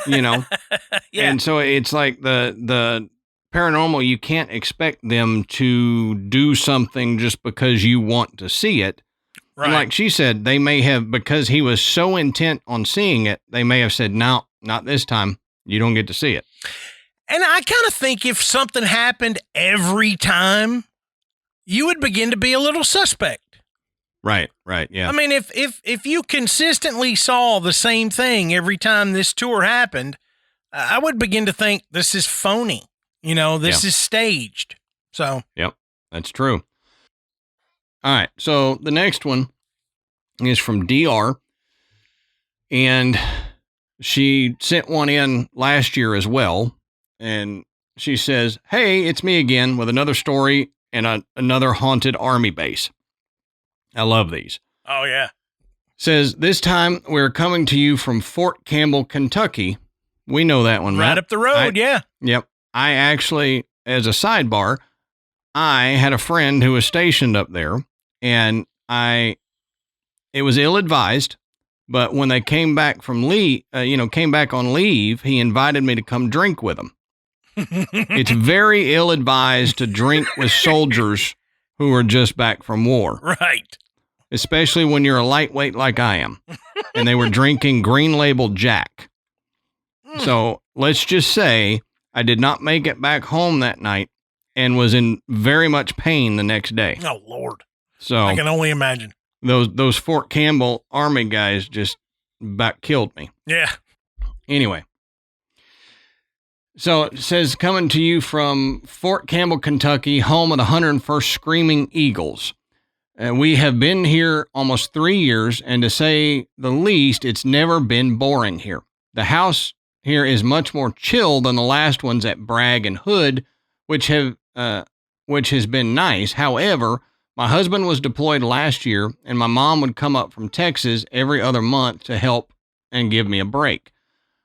Yeah. And so it's like the paranormal, you can't expect them to do something just because you want to see it. Right. And like she said, they may have, because he was so intent on seeing it, they may have said, "No, not this time. You don't get to see it." And I kind of think if something happened every time, you would begin to be a little suspect. Right, yeah. I mean, if you consistently saw the same thing every time this tour happened, I would begin to think this is phony. This is staged. So. Yep, that's true. All right, so the next one is from DR, and she sent one in last year as well, and she says, "Hey, it's me again with another story and another haunted army base." I love these. Oh, yeah. Says, "This time we're coming to you from Fort Campbell, Kentucky." We know that one, right? Right up the road, yeah. Yep. I actually, as a sidebar, I had a friend who was stationed up there, and it was ill-advised, but when they came back from came back on leave, he invited me to come drink with him. It's very ill-advised to drink with soldiers who are just back from war. Right. Especially when you're a lightweight like I am. And they were drinking Green Label Jack. So let's just say I did not make it back home that night and was in very much pain the next day. Oh, Lord. So I can only imagine. Those Fort Campbell Army guys just about killed me. Yeah. Anyway. So it says, coming to you from Fort Campbell, Kentucky, home of the 101st Screaming Eagles. We have been here almost 3 years, and to say the least, it's never been boring here. The house here is much more chill than the last ones at Bragg and Hood, which has been nice. However, My husband was deployed last year, and my mom would come up from Texas every other month to help and give me a break.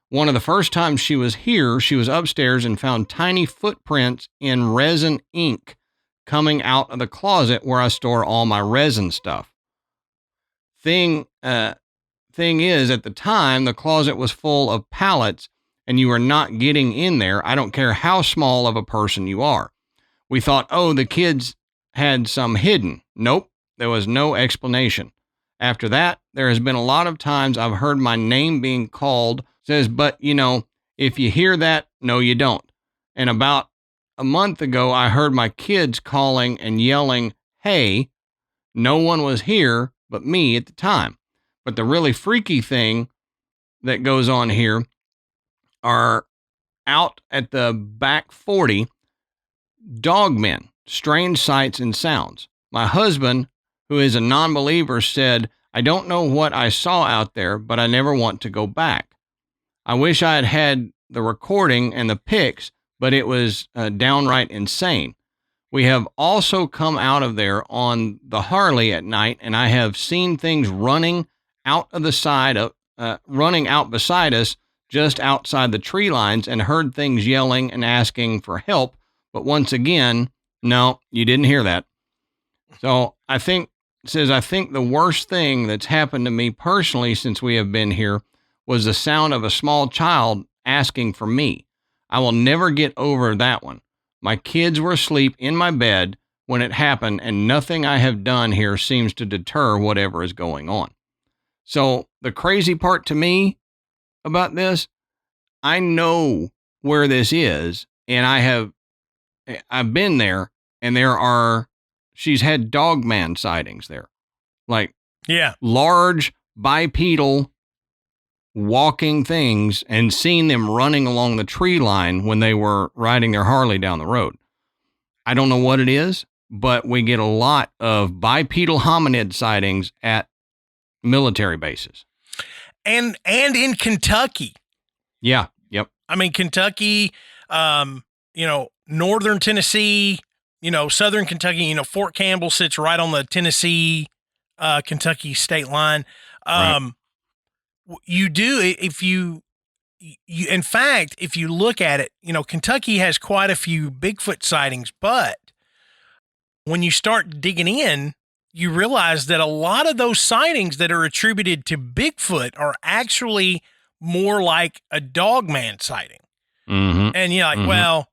One of the first times she was here, she was upstairs and found tiny footprints in resin ink coming out of the closet where I store all my resin stuff. Thing is, at the time, the closet was full of pallets and you were not getting in there. I don't care how small of a person you are. We thought, oh, the kids had some hidden. Nope, there was no explanation. After that, there has been a lot of times I've heard my name being called, says, but if you hear that, no, you don't. And about a month ago, I heard my kids calling and yelling, hey, no one was here but me at the time. But the really freaky thing that goes on here are out at the back 40, dogmen, strange sights and sounds. My husband, who is a non-believer, said, I don't know what I saw out there, but I never want to go back. I wish I had had the recording and the pics, but it was downright insane. We have also come out of there on the Harley at night, and I have seen things running out of the side of, running out beside us, just outside the tree lines, and heard things yelling and asking for help. But once again, no, you didn't hear that. So I think the worst thing that's happened to me personally since we have been here was the sound of a small child asking for me. I will never get over that one. My kids were asleep in my bed when it happened, and nothing I have done here seems to deter whatever is going on. So the crazy part to me about this, I know where this is, and I've been there, and she's had dogman sightings there. Like, yeah, large bipedal walking things, and seen them running along the tree line when they were riding their Harley down the road. I don't know what it is, but we get a lot of bipedal hominid sightings at military bases. And in Kentucky. Yeah. Yep. I mean, Kentucky, northern Tennessee, southern Kentucky, Fort Campbell sits right on the Tennessee, Kentucky state line. Right. You do, if you, in fact, if you look at it, Kentucky has quite a few Bigfoot sightings, but when you start digging in, you realize that a lot of those sightings that are attributed to Bigfoot are actually more like a dogman sighting. Mm-hmm. And you're like, well,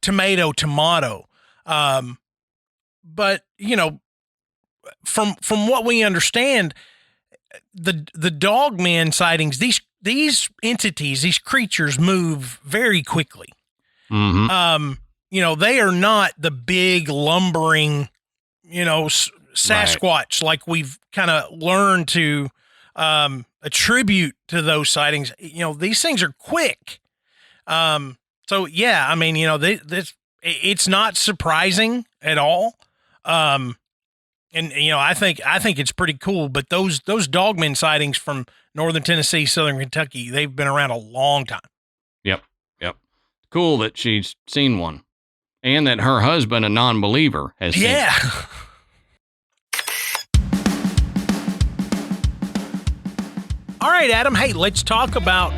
tomato. But, from what we understand, the dogman sightings, these entities, these creatures move very quickly. Mm-hmm. They are not the big lumbering, Sasquatch, right, like we've kind of learned to attribute to those sightings. These things are quick. So yeah, I mean, it's not surprising at all. And I think it's pretty cool, but those dogmen sightings from northern Tennessee, southern Kentucky, they've been around a long time. Yep. Cool that she's seen one, and that her husband, a non-believer, has seen it. All right, Adam. Hey, let's talk about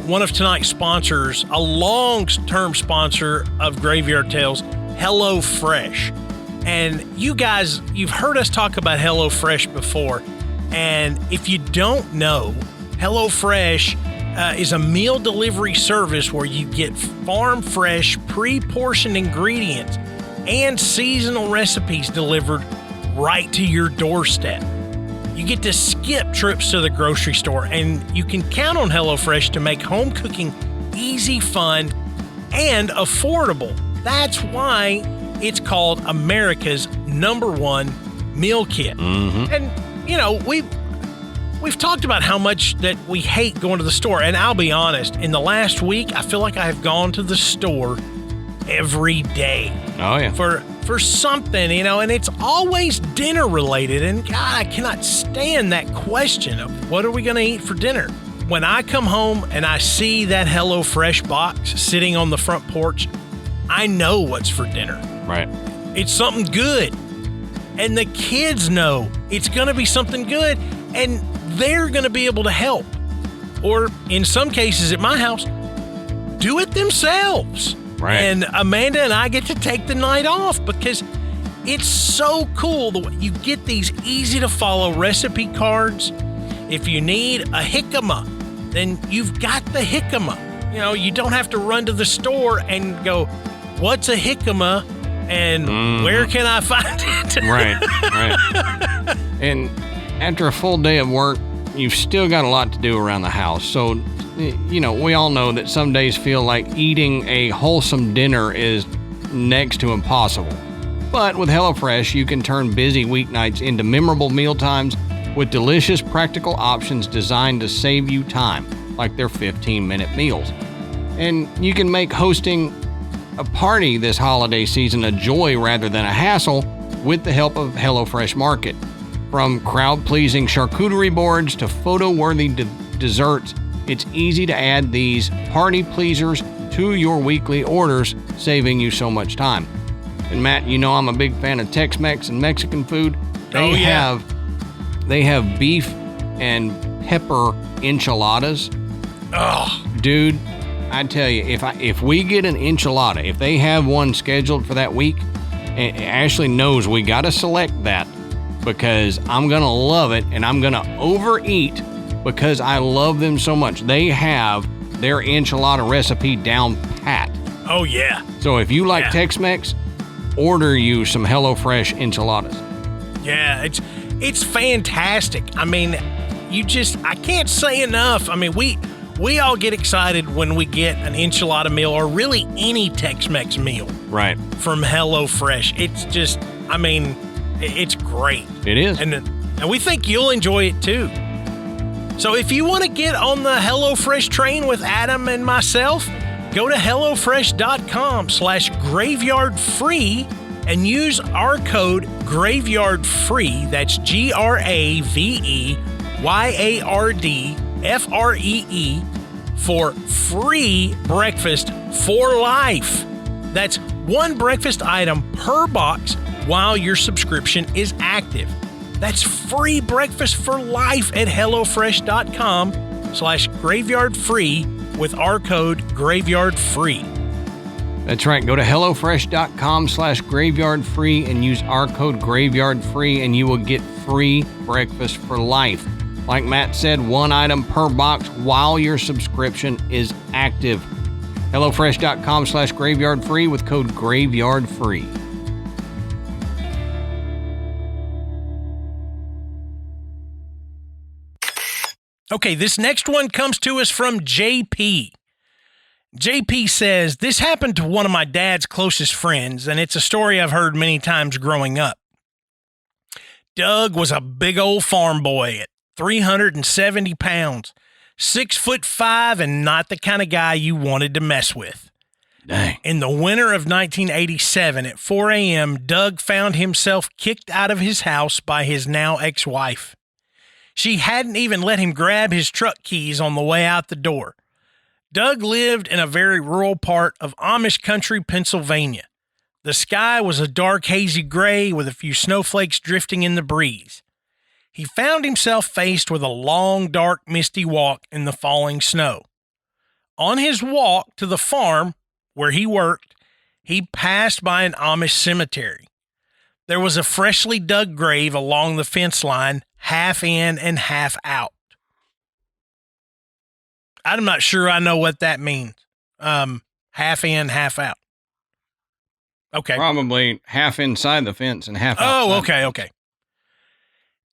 one of tonight's sponsors, a long-term sponsor of Graveyard Tales, HelloFresh. And you guys, you've heard us talk about HelloFresh before. And if you don't know, HelloFresh is a meal delivery service where you get farm-fresh, pre-portioned ingredients and seasonal recipes delivered right to your doorstep. You get to skip trips to the grocery store, and you can count on HelloFresh to make home cooking easy, fun, and affordable. That's why it's called America's #1 meal kit. Mm-hmm. And, we've talked about how much that we hate going to the store. And I'll be honest, in the last week, I feel like I have gone to the store every day. Oh, yeah. For something, and it's always dinner related. And God, I cannot stand that question of what are we going to eat for dinner? When I come home and I see that HelloFresh box sitting on the front porch, I know what's for dinner. Right. It's something good. And the kids know it's going to be something good, and they're going to be able to help. Or in some cases at my house, do it themselves. Right. And Amanda and I get to take the night off because it's so cool. You get these easy to follow recipe cards. If you need a jicama, then you've got the jicama. You know, you don't have to run to the store and go, what's a jicama and where can I find it? Right. And after a full day of work, you've still got a lot to do around the house. So, you know, we all know that some days feel like eating a wholesome dinner is next to impossible. But with HelloFresh, you can turn busy weeknights into memorable mealtimes with delicious, practical options designed to save you time, like their 15-minute meals. And you can make hosting a party this holiday season a joy rather than a hassle with the help of HelloFresh Market. From crowd-pleasing charcuterie boards to photo-worthy desserts, it's easy to add these party pleasers to your weekly orders, saving you so much time. And Matt, you know I'm a big fan of Tex-Mex and Mexican food. They have beef and pepper enchiladas. Oh, dude, I tell you, if we get an enchilada, if they have one scheduled for that week, Ashley knows we got to select that because I'm going to love it and I'm going to overeat because I love them so much. They have their enchilada recipe down pat. Oh, yeah. So if you like Tex-Mex, order you some HelloFresh enchiladas. Yeah, it's fantastic. I mean, I can't say enough. I mean, we all get excited when we get an enchilada meal or really any Tex-Mex meal. Right. From HelloFresh. It's just, I mean, it's great. It is. And we think you'll enjoy it too. So if you want to get on the HelloFresh train with Adam and myself, go to HelloFresh.com/graveyardfree and use our code GRAVEYARDFREE. That's GRAVEYARDFREE for free breakfast for life. That's one breakfast item per box while your subscription is active. That's free breakfast for life at HelloFresh.com/graveyardfree with our code GRAVEYARDFREE. That's right. Go to HelloFresh.com/graveyardfree and use our code GRAVEYARDFREE and you will get free breakfast for life. Like Matt said, one item per box while your subscription is active. HelloFresh.com/graveyardfree with code GRAVEYARDFREE. Okay, this next one comes to us from JP. JP says, this happened to one of my dad's closest friends, and it's a story I've heard many times growing up. Doug was a big old farm boy at 370 pounds, 6'5", and not the kind of guy you wanted to mess with. Dang. In the winter of 1987 at 4 a.m., Doug found himself kicked out of his house by his now ex-wife. She hadn't even let him grab his truck keys on the way out the door. Doug lived in a very rural part of Amish country, Pennsylvania. The sky was a dark, hazy gray with a few snowflakes drifting in the breeze. He found himself faced with a long, dark, misty walk in the falling snow. On his walk to the farm where he worked, he passed by an Amish cemetery. There was a freshly dug grave along the fence line, half in and half out. I'm not sure I know what that means. Half in, half out. Okay. Probably half inside the fence and half outside. Oh, okay.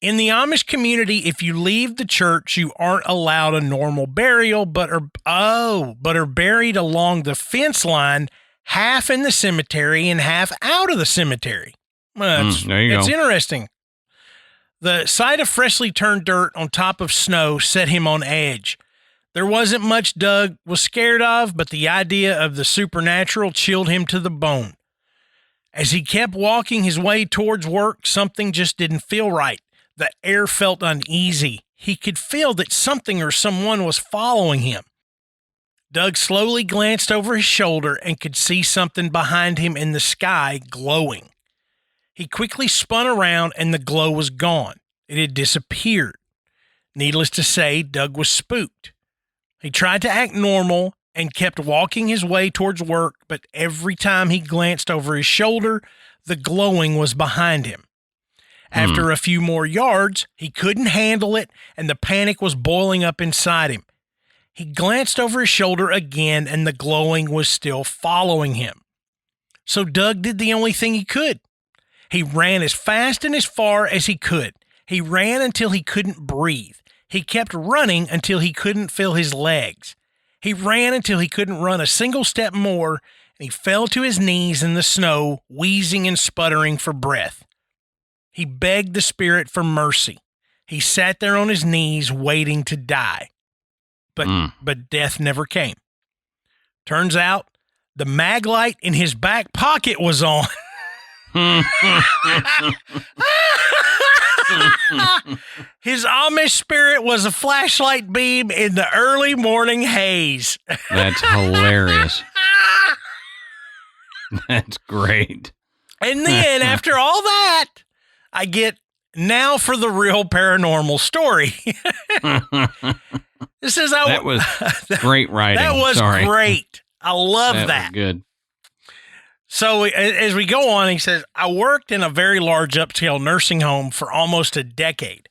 In the Amish community, if you leave the church, you aren't allowed a normal burial, but are buried along the fence line, half in the cemetery and half out of the cemetery. Well, there you go. It's interesting. The sight of freshly turned dirt on top of snow set him on edge. There wasn't much Doug was scared of, but the idea of the supernatural chilled him to the bone. As he kept walking his way towards work, something just didn't feel right. The air felt uneasy. He could feel that something or someone was following him. Doug slowly glanced over his shoulder and could see something behind him in the sky glowing. He quickly spun around and the glow was gone. It had disappeared. Needless to say, Doug was spooked. He tried to act normal and kept walking his way towards work, but every time he glanced over his shoulder, the glowing was behind him. After a few more yards, he couldn't handle it, and the panic was boiling up inside him. He glanced over his shoulder again, and the glowing was still following him. So Doug did the only thing he could. He ran as fast and as far as he could. He ran until he couldn't breathe. He kept running until he couldn't feel his legs. He ran until he couldn't run a single step more, and he fell to his knees in the snow, wheezing and sputtering for breath. He begged the spirit for mercy. He sat there on his knees waiting to die. But death never came. Turns out the mag light in his back pocket was on. His Amish spirit was a flashlight beam in the early morning haze. That's hilarious. That's great. And then after all that, I get now for the real paranormal story. That was great writing. That was great. I love that. That was good. So as we go on, he says, I worked in a very large upscale nursing home for almost a decade.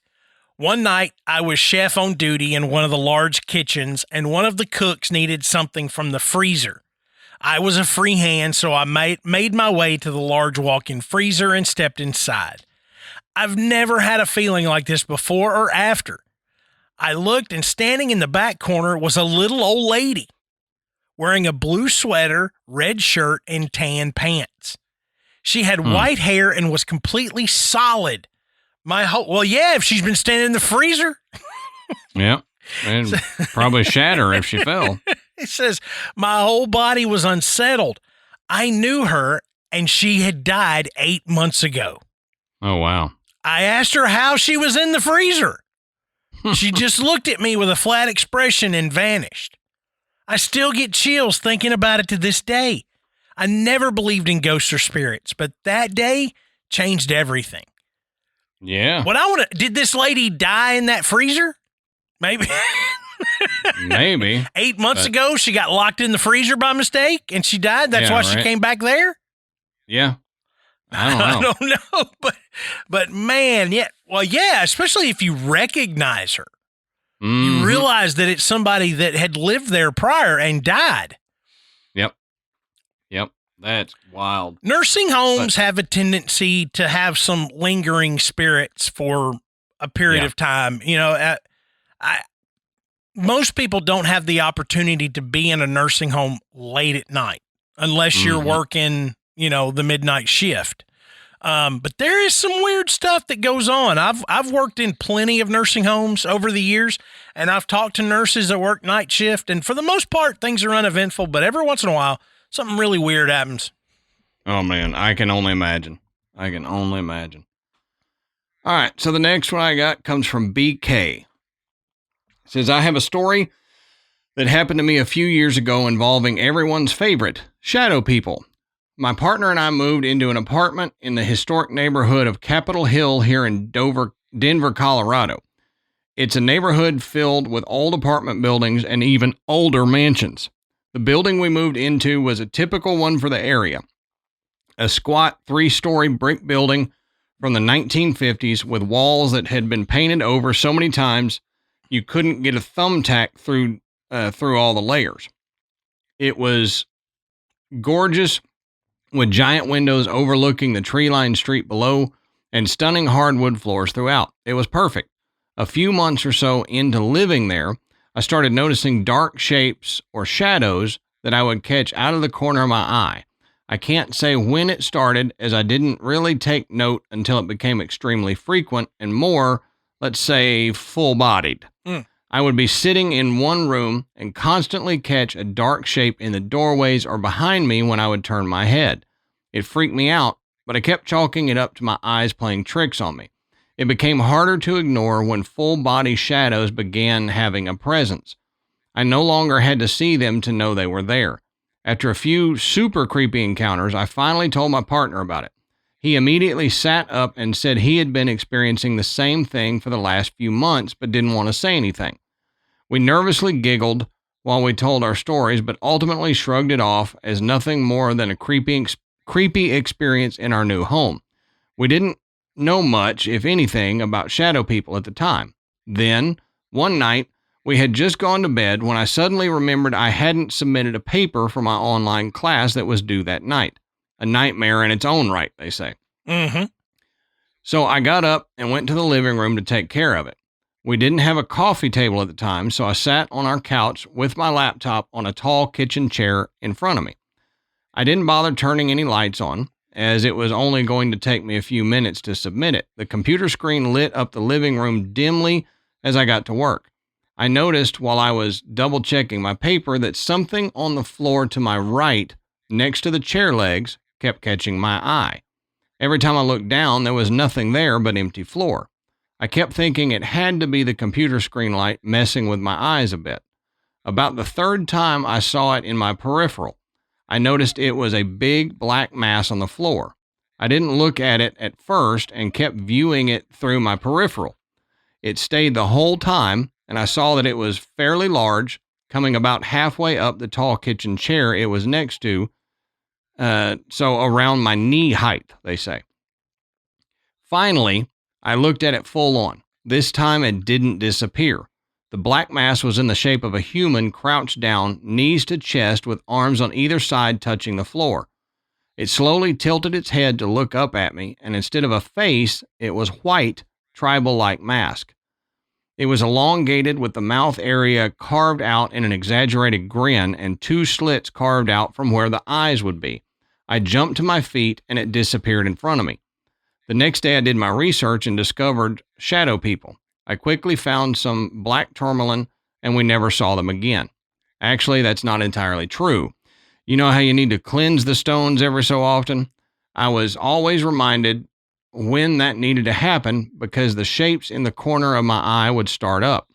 One night, I was chef on duty in one of the large kitchens, and one of the cooks needed something from the freezer. I was a free hand, so I made my way to the large walk-in freezer and stepped inside. I've never had a feeling like this before or after. I looked, and standing in the back corner was a little old lady wearing a blue sweater, red shirt, and tan pants. She had white hair and was completely solid. If she's been standing in the freezer. Yeah, and probably shatter if she fell. It says, my whole body was unsettled. I knew her, and she had died 8 months ago. Oh, wow. I asked her how she was in the freezer. She just looked at me with a flat expression and vanished. I still get chills thinking about it to this day. I never believed in ghosts or spirits, but that day changed everything. Yeah. Did this lady die in that freezer? Maybe. Maybe. 8 months ago, she got locked in the freezer by mistake and she died. That's why she came back there? Yeah. I don't know. But man, especially if you recognize her. You realize that it's somebody that had lived there prior and died. Yep. That's wild. Nursing homes have a tendency to have some lingering spirits for a period of time. You know, most people don't have the opportunity to be in a nursing home late at night unless you're working, the midnight shift. But there is some weird stuff that goes on. I've worked in plenty of nursing homes over the years, and I've talked to nurses that work night shift, and for the most part, things are uneventful, but every once in a while, something really weird happens. Oh, man, I can only imagine. All right, so the next one I got comes from BK. It says, I have a story that happened to me a few years ago involving everyone's favorite, shadow people. My partner and I moved into an apartment in the historic neighborhood of Capitol Hill here in Denver, Colorado. It's a neighborhood filled with old apartment buildings and even older mansions. The building we moved into was a typical one for the area. A squat 3-story brick building from the 1950s with walls that had been painted over so many times you couldn't get a thumbtack through all the layers. It was gorgeous, with giant windows overlooking the tree-lined street below and stunning hardwood floors throughout. It was perfect. A few months or so into living there, I started noticing dark shapes or shadows that I would catch out of the corner of my eye. I can't say when it started, as I didn't really take note until it became extremely frequent and more, let's say, full-bodied. I would be sitting in one room and constantly catch a dark shape in the doorways or behind me when I would turn my head. It freaked me out, but I kept chalking it up to my eyes playing tricks on me. It became harder to ignore when full-body shadows began having a presence. I no longer had to see them to know they were there. After a few super creepy encounters, I finally told my partner about it. He immediately sat up and said he had been experiencing the same thing for the last few months, but didn't want to say anything. We nervously giggled while we told our stories, but ultimately shrugged it off as nothing more than a creepy experience in our new home. We didn't know much, if anything, about shadow people at the time. Then, one night, we had just gone to bed when I suddenly remembered I hadn't submitted a paper for my online class that was due that night. A nightmare in its own right, they say. Mm-hmm. So I got up and went to the living room to take care of it. We didn't have a coffee table at the time, so I sat on our couch with my laptop on a tall kitchen chair in front of me. I didn't bother turning any lights on, as it was only going to take me a few minutes to submit it. The computer screen lit up the living room dimly as I got to work. I noticed while I was double-checking my paper that something on the floor to my right, next to the chair legs, kept catching my eye. Every time I looked down, there was nothing there but empty floor. I kept thinking it had to be the computer screen light messing with my eyes a bit. About the third time I saw it in my peripheral, I noticed it was a big black mass on the floor. I didn't look at it at first and kept viewing it through my peripheral. It stayed the whole time, and I saw that it was fairly large, coming about halfway up the tall kitchen chair it was next to, so around my knee height, they say. Finally, I looked at it full on. This time it didn't disappear. The black mass was in the shape of a human crouched down, knees to chest, with arms on either side touching the floor. It slowly tilted its head to look up at me, and instead of a face, it was white, tribal-like mask. It was elongated with the mouth area carved out in an exaggerated grin and two slits carved out from where the eyes would be. I jumped to my feet, and it disappeared in front of me. The next day I did my research and discovered shadow people. I quickly found some black tourmaline, and we never saw them again. Actually, that's not entirely true. You know how you need to cleanse the stones every so often? I was always reminded when that needed to happen because the shapes in the corner of my eye would start up.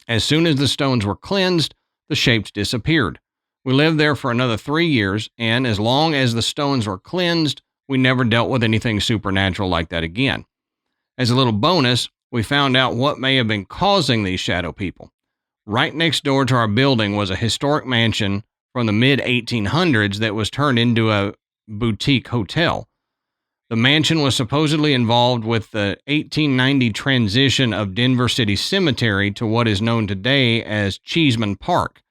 As soon as the stones were cleansed, the shapes disappeared. We lived there for another 3 years, and as long as the stones were cleansed, we never dealt with anything supernatural like that again. As a little bonus, we found out what may have been causing these shadow people. Right next door to our building was a historic mansion from the mid-1800s that was turned into a boutique hotel. The mansion was supposedly involved with the 1890 transition of Denver City Cemetery to what is known today as Cheeseman Park.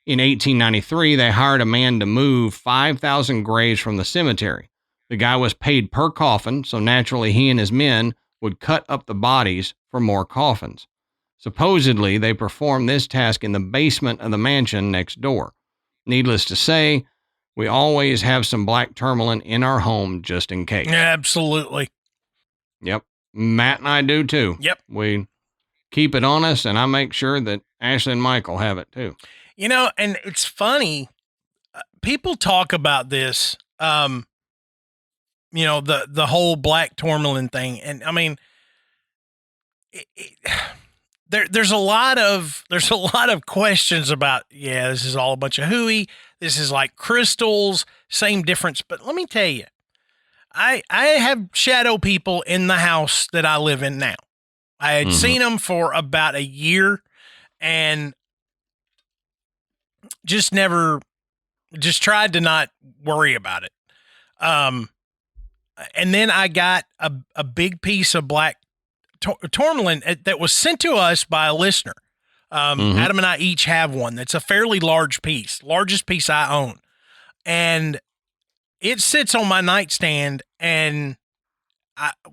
In 1893, they hired a man to move 5,000 graves from the cemetery. The guy was paid per coffin, so naturally he and his men would cut up the bodies for more coffins. Supposedly, they performed this task in the basement of the mansion next door. Needless to say, we always have some black tourmaline in our home just in case. Absolutely. Yep. Matt and I do too. Yep. We keep it on us, and I make sure that Ashley and Michael have it too. You know, and it's funny. People talk about this, you know, the whole black tourmaline thing. And I mean, there's a lot of questions about, yeah, this is all a bunch of hooey. This is like crystals, same difference. But let me tell you, I have shadow people in the house that I live in now. I had seen them for about a year and just tried to not worry about it. And then I got a big piece of black tourmaline that was sent to us by a listener. Adam and I each have one. That's a fairly large piece, largest piece I own. And it sits on my nightstand, and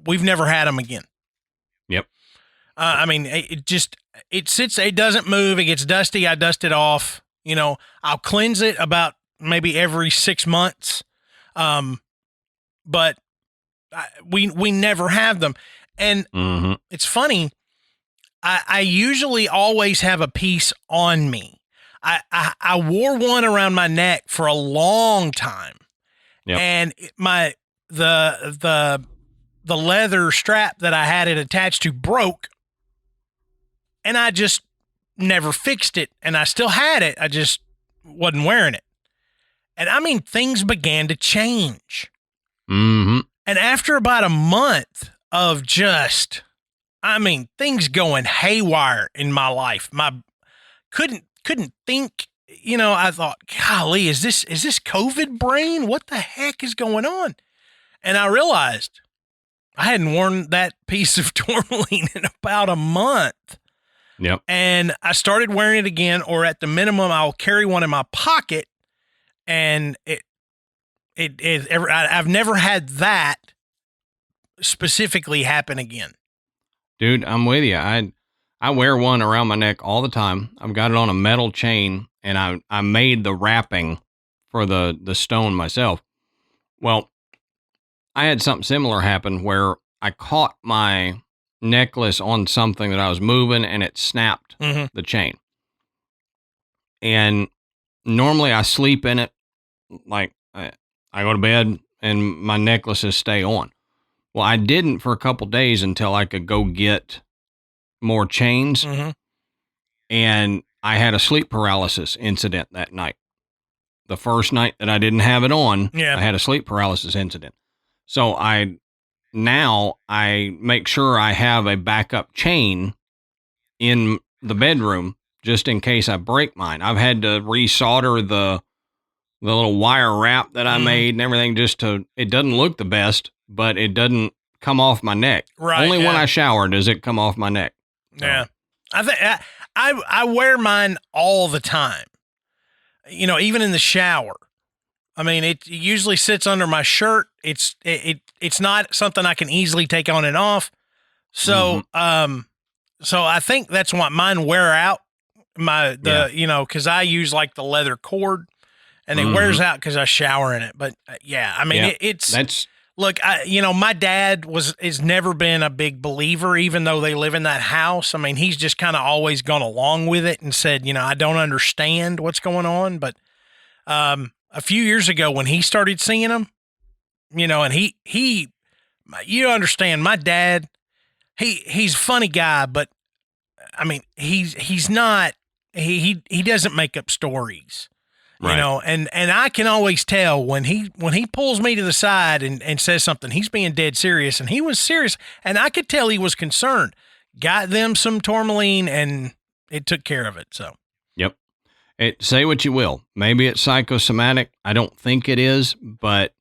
we've never had them again. Yep. I mean, it sits, it doesn't move. It gets dusty. I dust it off. You know, I'll cleanse it about maybe every 6 months. But we never have them. And it's funny. I usually always have a piece on me. I wore one around my neck for a long time. Yep. And the leather strap that I had it attached to broke, and I just never fixed it. And I still had it. I just wasn't wearing it. And I mean, things began to change. And And after about a month of things going haywire in my life, couldn't think, I thought, golly, is this COVID brain? What the heck is going on? And I realized I hadn't worn that piece of tourmaline in about a month. Yep. And I started wearing it again, or at the minimum, I'll carry one in my pocket. And I've never had that specifically happen again. Dude, I'm with you. I wear one around my neck all the time. I've got it on a metal chain, and I made the wrapping for the stone myself. Well, I had something similar happen where I caught my necklace on something that I was moving, and it snapped the chain. And normally I sleep in it, like I go to bed and my necklaces stay on. Well, I didn't for a couple days until I could go get more chains. And I had a sleep paralysis incident that night. The first night that I didn't have it on, I had a sleep paralysis incident. So I make sure I have a backup chain in the bedroom just in case I break mine. I've had to resolder the little wire wrap that I made and everything it doesn't look the best, but it doesn't come off my neck. Right. Only when I shower does it come off my neck. So. Yeah. I think I wear mine all the time, even in the shower. I mean, it usually sits under my shirt. It's not something I can easily take on and off. So, so I think that's why mine wear out cause I use like the leather cord and it wears out cause I shower in it. But look, my dad has never been a big believer, even though they live in that house. I mean, he's just kind of always gone along with it and said, I don't understand what's going on. But, a few years ago when he started seeing them, and he, you understand, my dad, he's a funny guy, but I mean, he's not, he doesn't make up stories, right. And I can always tell when he pulls me to the side and says something, he's being dead serious, and he was serious. And I could tell he was concerned. Got them some tourmaline and it took care of it. So. Yep. Say what you will. Maybe it's psychosomatic. I don't think it is, but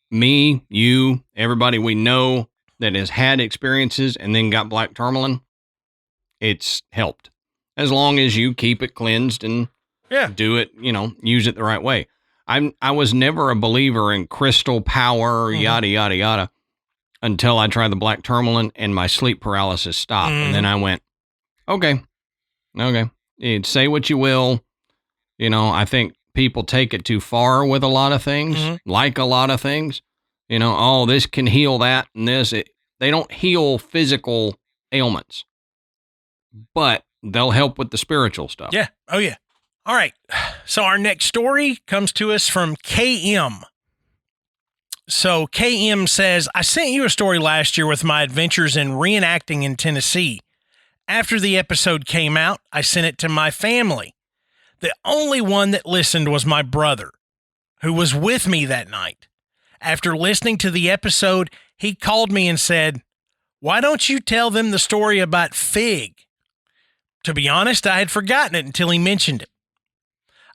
me, you, everybody we know that has had experiences and then got black tourmaline, it's helped. As long as you keep it cleansed and do it, use it the right way. I was never a believer in crystal power, yada, yada, yada, until I tried the black tourmaline and my sleep paralysis stopped. And then I went, okay. Say what you will. I think people take it too far with a lot of things, like a lot of things. This can heal that and this. They don't heal physical ailments, but they'll help with the spiritual stuff. Yeah. Oh, yeah. All right. So our next story comes to us from KM. So KM says, I sent you a story last year with my adventures in reenacting in Tennessee. After the episode came out, I sent it to my family. The only one that listened was my brother, who was with me that night. After listening to the episode, he called me and said, "Why don't you tell them the story about Fig?" To be honest, I had forgotten it until he mentioned it.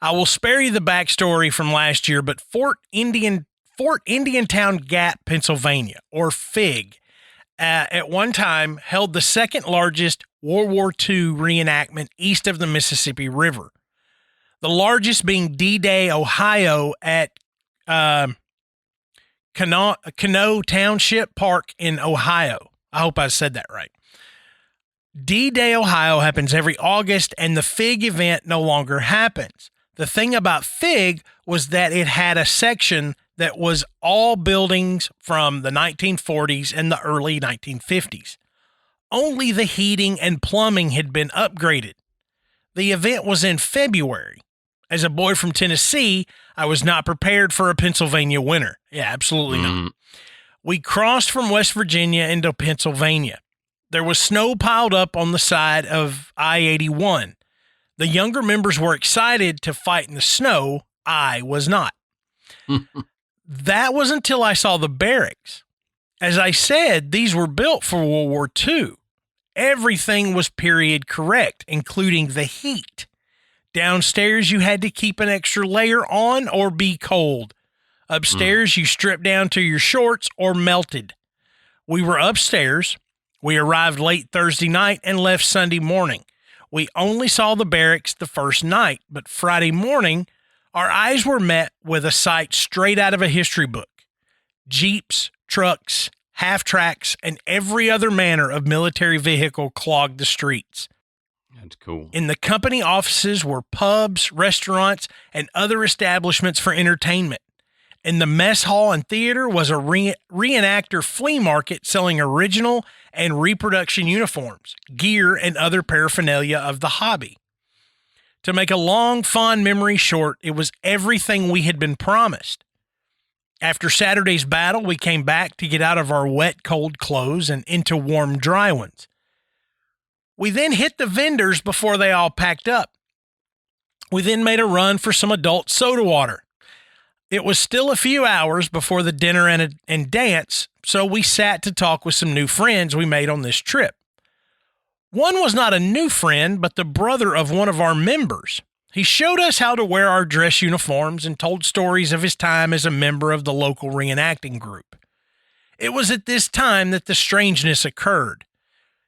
I will spare you the backstory from last year, but Fort Indiantown Gap, Pennsylvania, or Fig, at one time held the second largest World War II reenactment east of the Mississippi River. The largest being D-Day, Ohio at Canoe Township Park in Ohio. I hope I said that right. D-Day, Ohio happens every August, and the Fig event no longer happens. The thing about Fig was that it had a section that was all buildings from the 1940s and the early 1950s. Only the heating and plumbing had been upgraded. The event was in February. As a boy from Tennessee, I was not prepared for a Pennsylvania winter. Yeah, absolutely not. We crossed from West Virginia into Pennsylvania. There was snow piled up on the side of I-81. The younger members were excited to fight in the snow. I was not. that was until I saw the barracks. As I said, these were built for World War II. Everything was period correct, including the heat. Downstairs, you had to keep an extra layer on or be cold. Upstairs, you stripped down to your shorts or melted. We were upstairs. We arrived late Thursday night and left Sunday morning. We only saw the barracks the first night, but Friday morning, our eyes were met with a sight straight out of a history book. Jeeps, trucks, half-tracks, and every other manner of military vehicle clogged the streets. That's cool. In the company offices were pubs, restaurants, and other establishments for entertainment. In the mess hall and theater was a reenactor flea market selling original and reproduction uniforms, gear, and other paraphernalia of the hobby. To make a long, fond memory short, it was everything we had been promised. After Saturday's battle, we came back to get out of our wet, cold clothes and into warm, dry ones. We then hit the vendors before they all packed up. We then made a run for some adult soda water. It was still a few hours before the dinner and dance, so we sat to talk with some new friends we made on this trip. One was not a new friend, but the brother of one of our members. He showed us how to wear our dress uniforms and told stories of his time as a member of the local reenacting group. It was at this time that the strangeness occurred.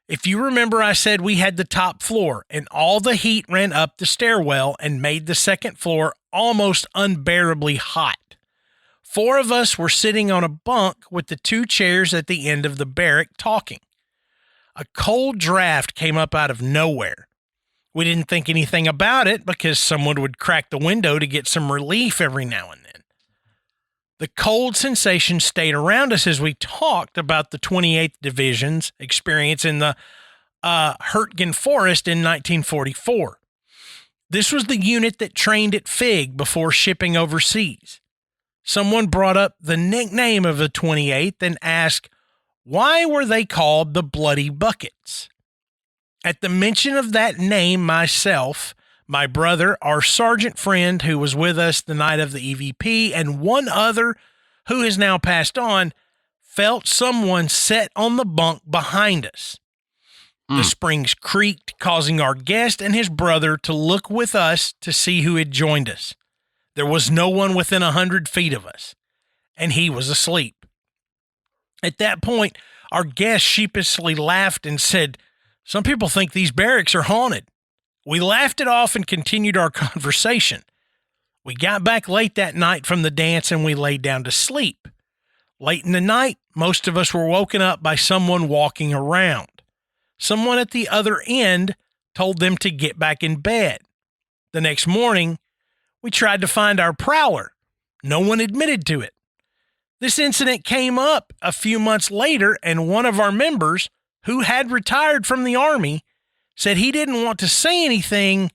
If you remember, I said we had the top floor, and all the heat ran up the stairwell and made the second floor almost unbearably hot. 4 of us were sitting on a bunk with the 2 chairs at the end of the barrack talking. A cold draft came up out of nowhere. We didn't think anything about it because someone would crack the window to get some relief every now and then. The cold sensation stayed around us as we talked about the 28th Division's experience in the Hurtgen Forest in 1944. This was the unit that trained at FIG before shipping overseas. Someone brought up the nickname of the 28th and asked, why were they called the Bloody Buckets? At the mention of that name, myself, my brother, our sergeant friend who was with us the night of the EVP, and one other who has now passed on, felt someone set on the bunk behind us. The springs creaked, causing our guest and his brother to look with us to see who had joined us. There was no one within 100 feet of us, and he was asleep. At that point, our guest sheepishly laughed and said, some people think these barracks are haunted. We laughed it off and continued our conversation. We got back late that night from the dance and we laid down to sleep. Late in the night, most of us were woken up by someone walking around. Someone at the other end told them to get back in bed. The next morning, we tried to find our prowler. No one admitted to it. This incident came up a few months later, and one of our members, who had retired from the Army, said he didn't want to say anything,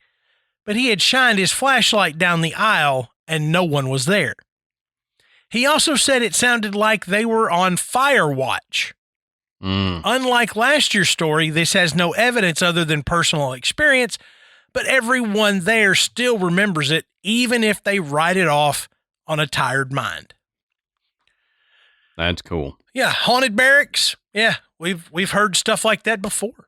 but he had shined his flashlight down the aisle and no one was there. He also said it sounded like they were on fire watch. Unlike last year's story, this has no evidence other than personal experience, but everyone there still remembers it, even if they write it off on a tired mind. That's cool. Yeah, haunted barracks. Yeah, we've heard stuff like that before.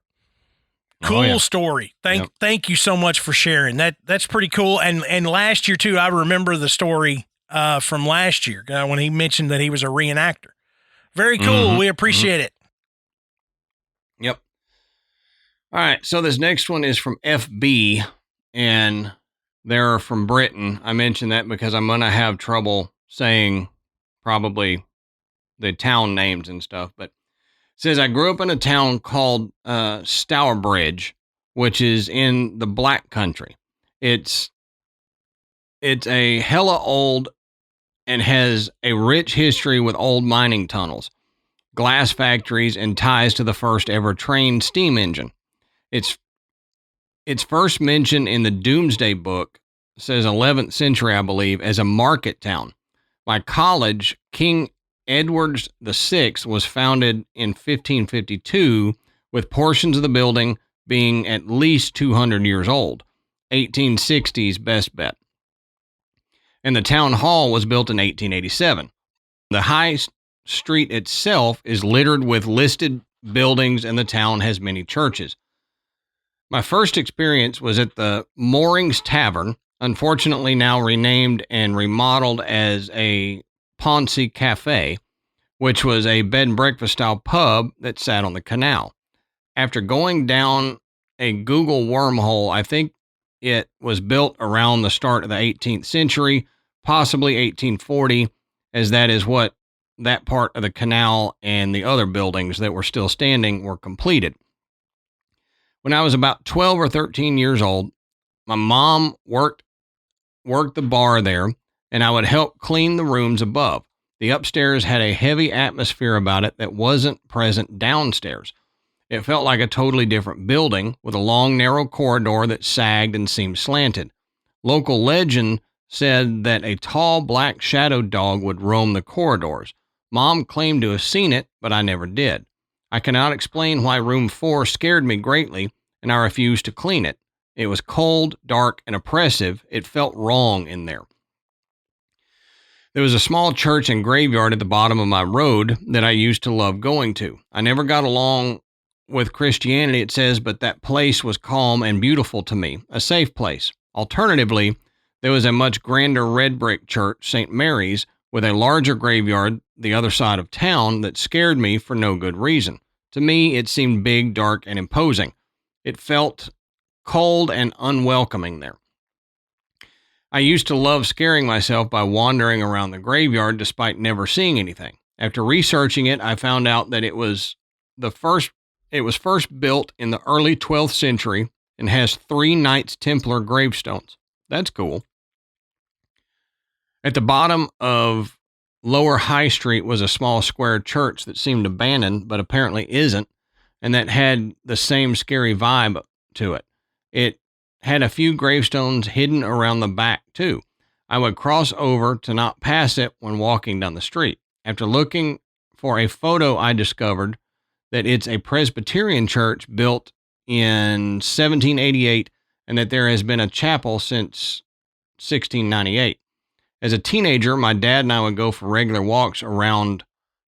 Cool story. Thank you so much for sharing. That's pretty cool. And last year too, I remember the story from last year when he mentioned that he was a reenactor. Very cool. We appreciate it. Yep. All right. So this next one is from FB, and they're from Britain. I mentioned that because I'm going to have trouble saying probably the town names and stuff, but it says, I grew up in a town called Stourbridge, which is in the Black Country. It's a hella old and has a rich history with old mining tunnels, glass factories, and ties to the first ever train steam engine. It's first mentioned in the Doomsday Book, says 11th century, I believe, as a market town. My college, King Edward VI, was founded in 1552, with portions of the building being at least 200 years old. 1860s best bet. And the town hall was built in 1887. The street itself is littered with listed buildings, and the town has many churches. My first experience was at the Moorings Tavern, unfortunately now renamed and remodeled as a Ponce Cafe, which was a bed and breakfast style pub that sat on the canal. After going down a Google wormhole, I think it was built around the start of the 18th century, possibly 1840, as that is what that part of the canal and the other buildings that were still standing were completed. When I was about 12 or 13 years old, my mom worked the bar there, and I would help clean the rooms above. The upstairs had a heavy atmosphere about it that wasn't present downstairs. It felt like a totally different building with a long, narrow corridor that sagged and seemed slanted. Local legend said that a tall, black shadowed dog would roam the corridors. Mom claimed to have seen it, but I never did. I cannot explain why room 4 scared me greatly, and I refused to clean it. It was cold, dark, and oppressive. It felt wrong in there. There was a small church and graveyard at the bottom of my road that I used to love going to. I never got along with Christianity, it says, but that place was calm and beautiful to me, a safe place. Alternatively, there was a much grander red brick church, St. Mary's, with a larger graveyard the other side of town that scared me for no good reason. To me, it seemed big, dark, and imposing. It felt cold and unwelcoming there. I used to love scaring myself by wandering around the graveyard despite never seeing anything. After researching it, I found out that it was first built in the early 12th century and has 3 Knights Templar gravestones. That's cool. At the bottom of Lower High Street was a small square church that seemed abandoned, but apparently isn't, and that had the same scary vibe to it. It had a few gravestones hidden around the back, too. I would cross over to not pass it when walking down the street. After looking for a photo, I discovered that it's a Presbyterian church built in 1788 and that there has been a chapel since 1698. As a teenager, my dad and I would go for regular walks around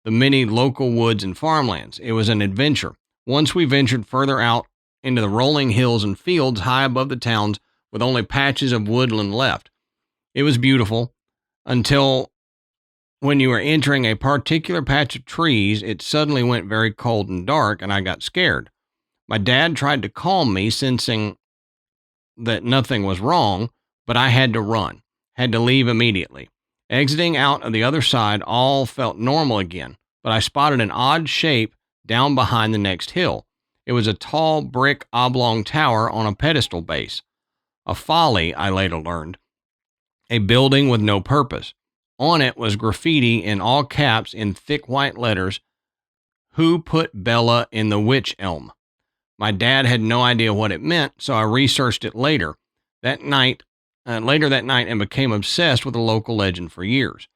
the many local woods and farmlands. It was an adventure. Once we ventured further out into the rolling hills and fields high above the towns with only patches of woodland left. It was beautiful until when you were entering a particular patch of trees, it suddenly went very cold and dark, and I got scared. My dad tried to calm me, sensing that nothing was wrong, but I had to run, had to leave immediately. Exiting out of the other side, all felt normal again, but I spotted an odd shape down behind the next hill. It was a tall brick oblong tower on a pedestal base. A folly, I later learned. A building with no purpose. On it was graffiti in all caps in thick white letters, "Who put Bella in the witch elm?" My dad had no idea what it meant, so I researched it later that night and became obsessed with the local legend for years.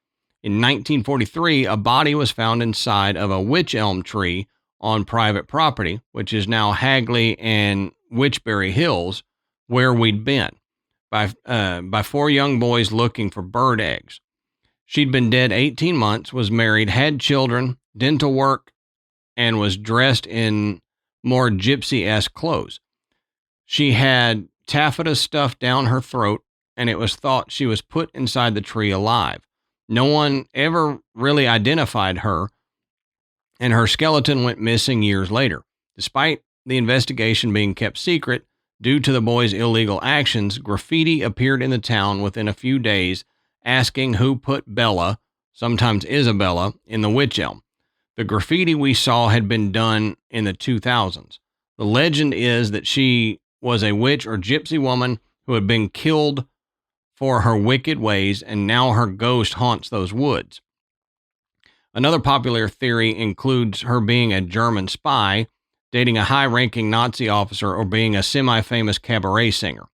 In 1943, a body was found inside of a witch elm tree on private property, which is now Hagley and Witchbury Hills, where we'd been, by 4 young boys looking for bird eggs. She'd been dead 18 months, was married, had children, dental work, and was dressed in more gypsy-esque clothes. She had taffeta stuffed down her throat, and it was thought she was put inside the tree alive. No one ever really identified her, and her skeleton went missing years later. Despite the investigation being kept secret due to the boys' illegal actions, graffiti appeared in the town within a few days asking who put Bella, sometimes Isabella, in the witch elm. The graffiti we saw had been done in the 2000s. The legend is that she was a witch or gypsy woman who had been killed for her wicked ways, and now her ghost haunts those woods. Another popular theory includes her being a German spy, dating a high-ranking Nazi officer, or being a semi-famous cabaret singer.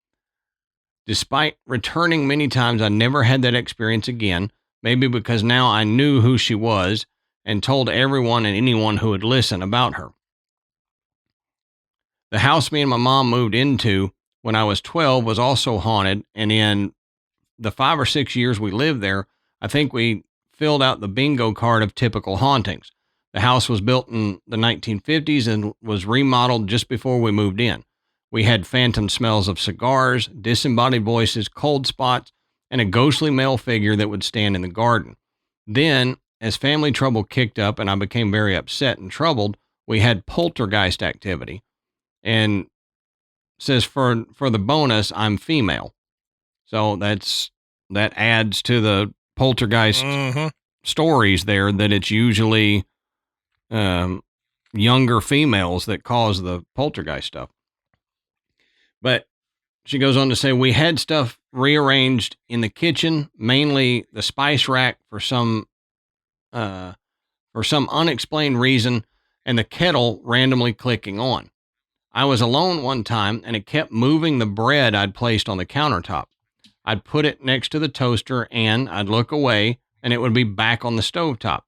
Despite returning many times, I never had that experience again, maybe because now I knew who she was and told everyone and anyone who would listen about her. The house me and my mom moved into when I was 12 was also haunted, and in the 5 or 6 years we lived there, I think we filled out the bingo card of typical hauntings. The house was built in the 1950s and was remodeled just before we moved in. We had phantom smells of cigars, disembodied voices, cold spots, and a ghostly male figure that would stand in the garden. Then, as family trouble kicked up and I became very upset and troubled, we had poltergeist activity. And says for the bonus, I'm female. So that adds to the poltergeist stories there, that it's usually younger females that cause the poltergeist stuff. But she goes on to say, we had stuff rearranged in the kitchen, mainly the spice rack for some unexplained reason, and the kettle randomly clicking on. I was alone one time, and it kept moving the bread I'd placed on the countertop. I'd put it next to the toaster, and I'd look away, and it would be back on the stovetop.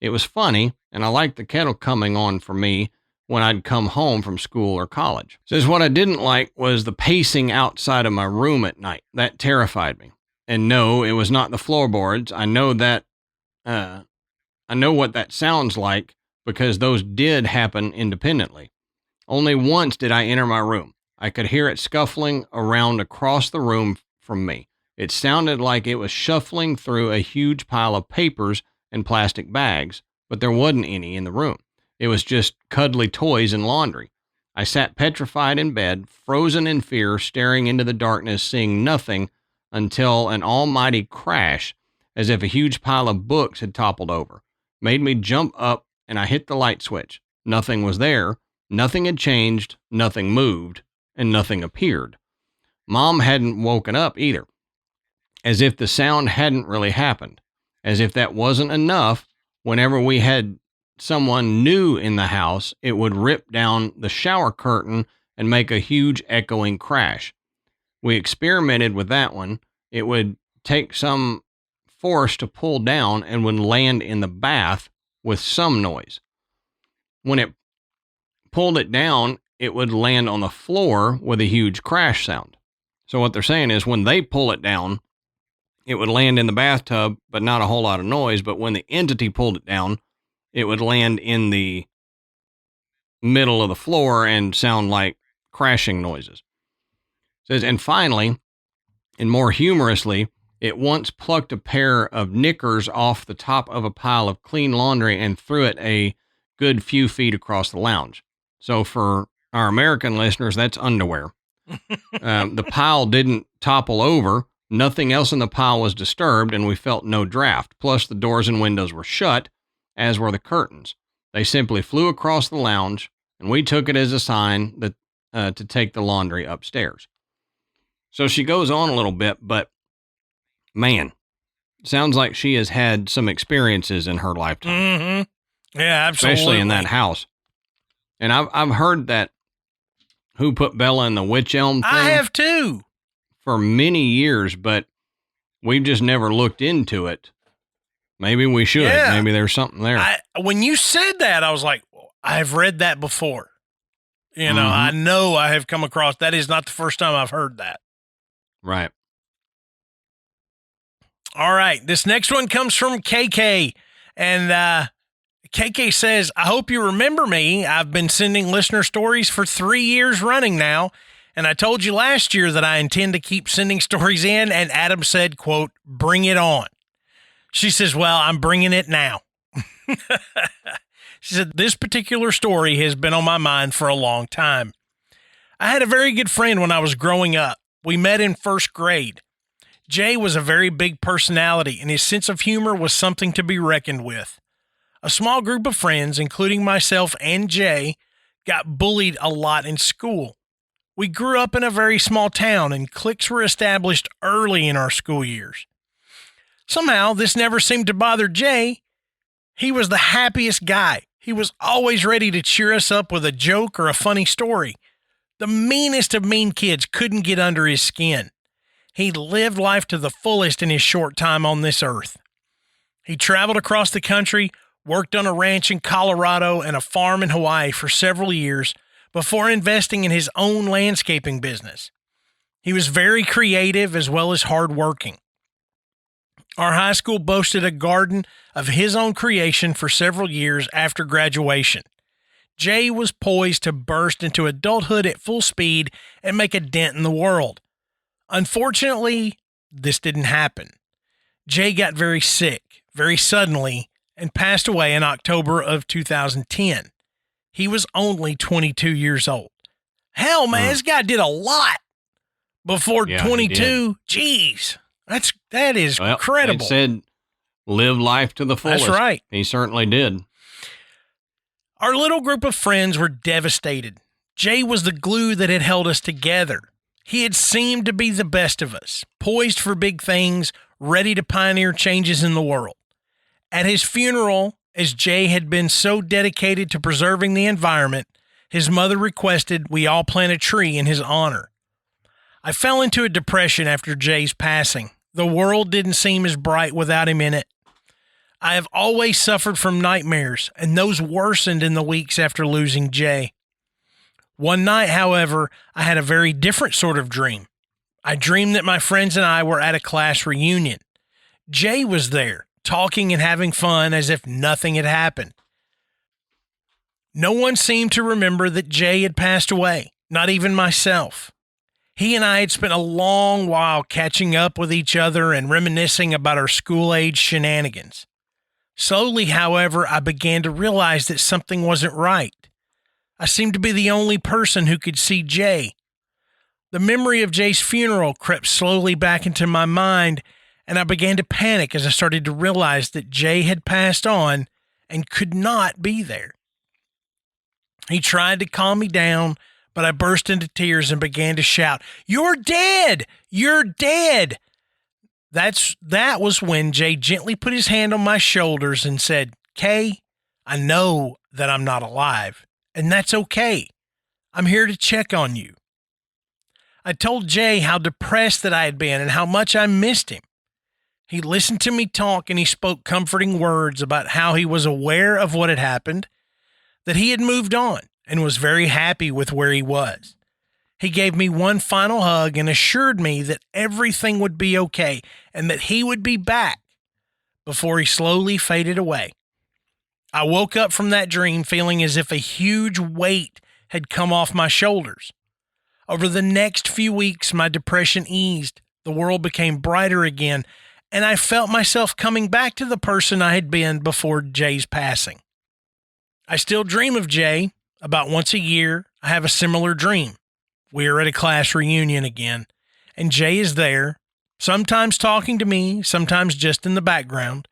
It was funny, and I liked the kettle coming on for me when I'd come home from school or college. Says what I didn't like was the pacing outside of my room at night. That terrified me. And no, it was not the floorboards. I know what that sounds like because those did happen independently. Only once did I enter my room. I could hear it scuffling around across the room from me. It sounded like it was shuffling through a huge pile of papers and plastic bags, but there wasn't any in the room. It was just cuddly toys and laundry. I sat petrified in bed, frozen in fear, staring into the darkness, seeing nothing until an almighty crash, as if a huge pile of books had toppled over, made me jump up, and I hit the light switch. Nothing was there. Nothing had changed. Nothing moved, and nothing appeared. Mom hadn't woken up either, as if the sound hadn't really happened, as if that wasn't enough. Whenever we had someone new in the house, it would rip down the shower curtain and make a huge echoing crash. We experimented with that one. It would take some force to pull down and would land in the bath with some noise. When it pulled it down, it would land on the floor with a huge crash sound. So what they're saying is when they pull it down, it would land in the bathtub, but not a whole lot of noise. But when the entity pulled it down, it would land in the middle of the floor and sound like crashing noises. It says, and finally, and more humorously, it once plucked a pair of knickers off the top of a pile of clean laundry and threw it a good few feet across the lounge. So for our American listeners, that's underwear. The pile didn't topple over. Nothing else in the pile was disturbed, and we felt no draft. Plus, the doors and windows were shut, as were the curtains. They simply flew across the lounge, and we took it as a sign that to take the laundry upstairs. So she goes on a little bit, but man, sounds like she has had some experiences in her lifetime. Mm-hmm. Yeah, absolutely. Especially in that house. And I've heard that Who Put Bella in the Witch Elm thing. I have too. For many years, but we've just never looked into it. Maybe we should. Yeah. Maybe there's something there. When you said that, I was like, I've read that before. You know, I know I have come across. That is not the first time I've heard that. Right. All right. This next one comes from KK. And KK says, I hope you remember me. I've been sending listener stories for 3 years running now. And I told you last year that I intend to keep sending stories in. And Adam said, quote, bring it on. She says, well, I'm bringing it now. She said, this particular story has been on my mind for a long time. I had a very good friend when I was growing up. We met in first grade. Jay was a very big personality, and his sense of humor was something to be reckoned with. A small group of friends, including myself and Jay, got bullied a lot in school. We grew up in a very small town, and cliques were established early in our school years. Somehow, this never seemed to bother Jay. He was the happiest guy. He was always ready to cheer us up with a joke or a funny story. The meanest of mean kids couldn't get under his skin. He lived life to the fullest in his short time on this earth. He traveled across the country, worked on a ranch in Colorado and a farm in Hawaii for several years before investing in his own landscaping business. He was very creative as well as hardworking. Our high school boasted a garden of his own creation for several years after graduation. Jay was poised to burst into adulthood at full speed and make a dent in the world. Unfortunately, this didn't happen. Jay got very sick, very suddenly, and passed away in October of 2010. He was only 22 years old. Hell, man, this guy did a lot before 22. Jeez, that is incredible. It said live life to the fullest. That's right. He certainly did. Our little group of friends were devastated. Jay was the glue that had held us together. He had seemed to be the best of us, poised for big things, ready to pioneer changes in the world. At his funeral, as Jay had been so dedicated to preserving the environment, his mother requested we all plant a tree in his honor. I fell into a depression after Jay's passing. The world didn't seem as bright without him in it. I have always suffered from nightmares, and those worsened in the weeks after losing Jay. One night, however, I had a very different sort of dream. I dreamed that my friends and I were at a class reunion. Jay was there, talking and having fun as if nothing had happened. No one seemed to remember that Jay had passed away, not even myself. He and I had spent a long while catching up with each other and reminiscing about our school-age shenanigans. Slowly, however, I began to realize that something wasn't right. I seemed to be the only person who could see Jay. The memory of Jay's funeral crept slowly back into my mind, and I began to panic as I started to realize that Jay had passed on and could not be there. He tried to calm me down, but I burst into tears and began to shout, "You're dead! You're dead!" That was when Jay gently put his hand on my shoulders and said, "Kay, I know that I'm not alive, and that's okay. I'm here to check on you." I told Jay how depressed that I had been and how much I missed him. He listened to me talk, and he spoke comforting words about how he was aware of what had happened, that he had moved on and was very happy with where he was. He gave me one final hug and assured me that everything would be okay and that he would be back before he slowly faded away. I woke up from that dream feeling as if a huge weight had come off my shoulders. Over the next few weeks, my depression eased, the world became brighter again, and I felt myself coming back to the person I had been before Jay's passing. I still dream of Jay. About once a year, I have a similar dream. We are at a class reunion again, and Jay is there, sometimes talking to me, sometimes just in the background.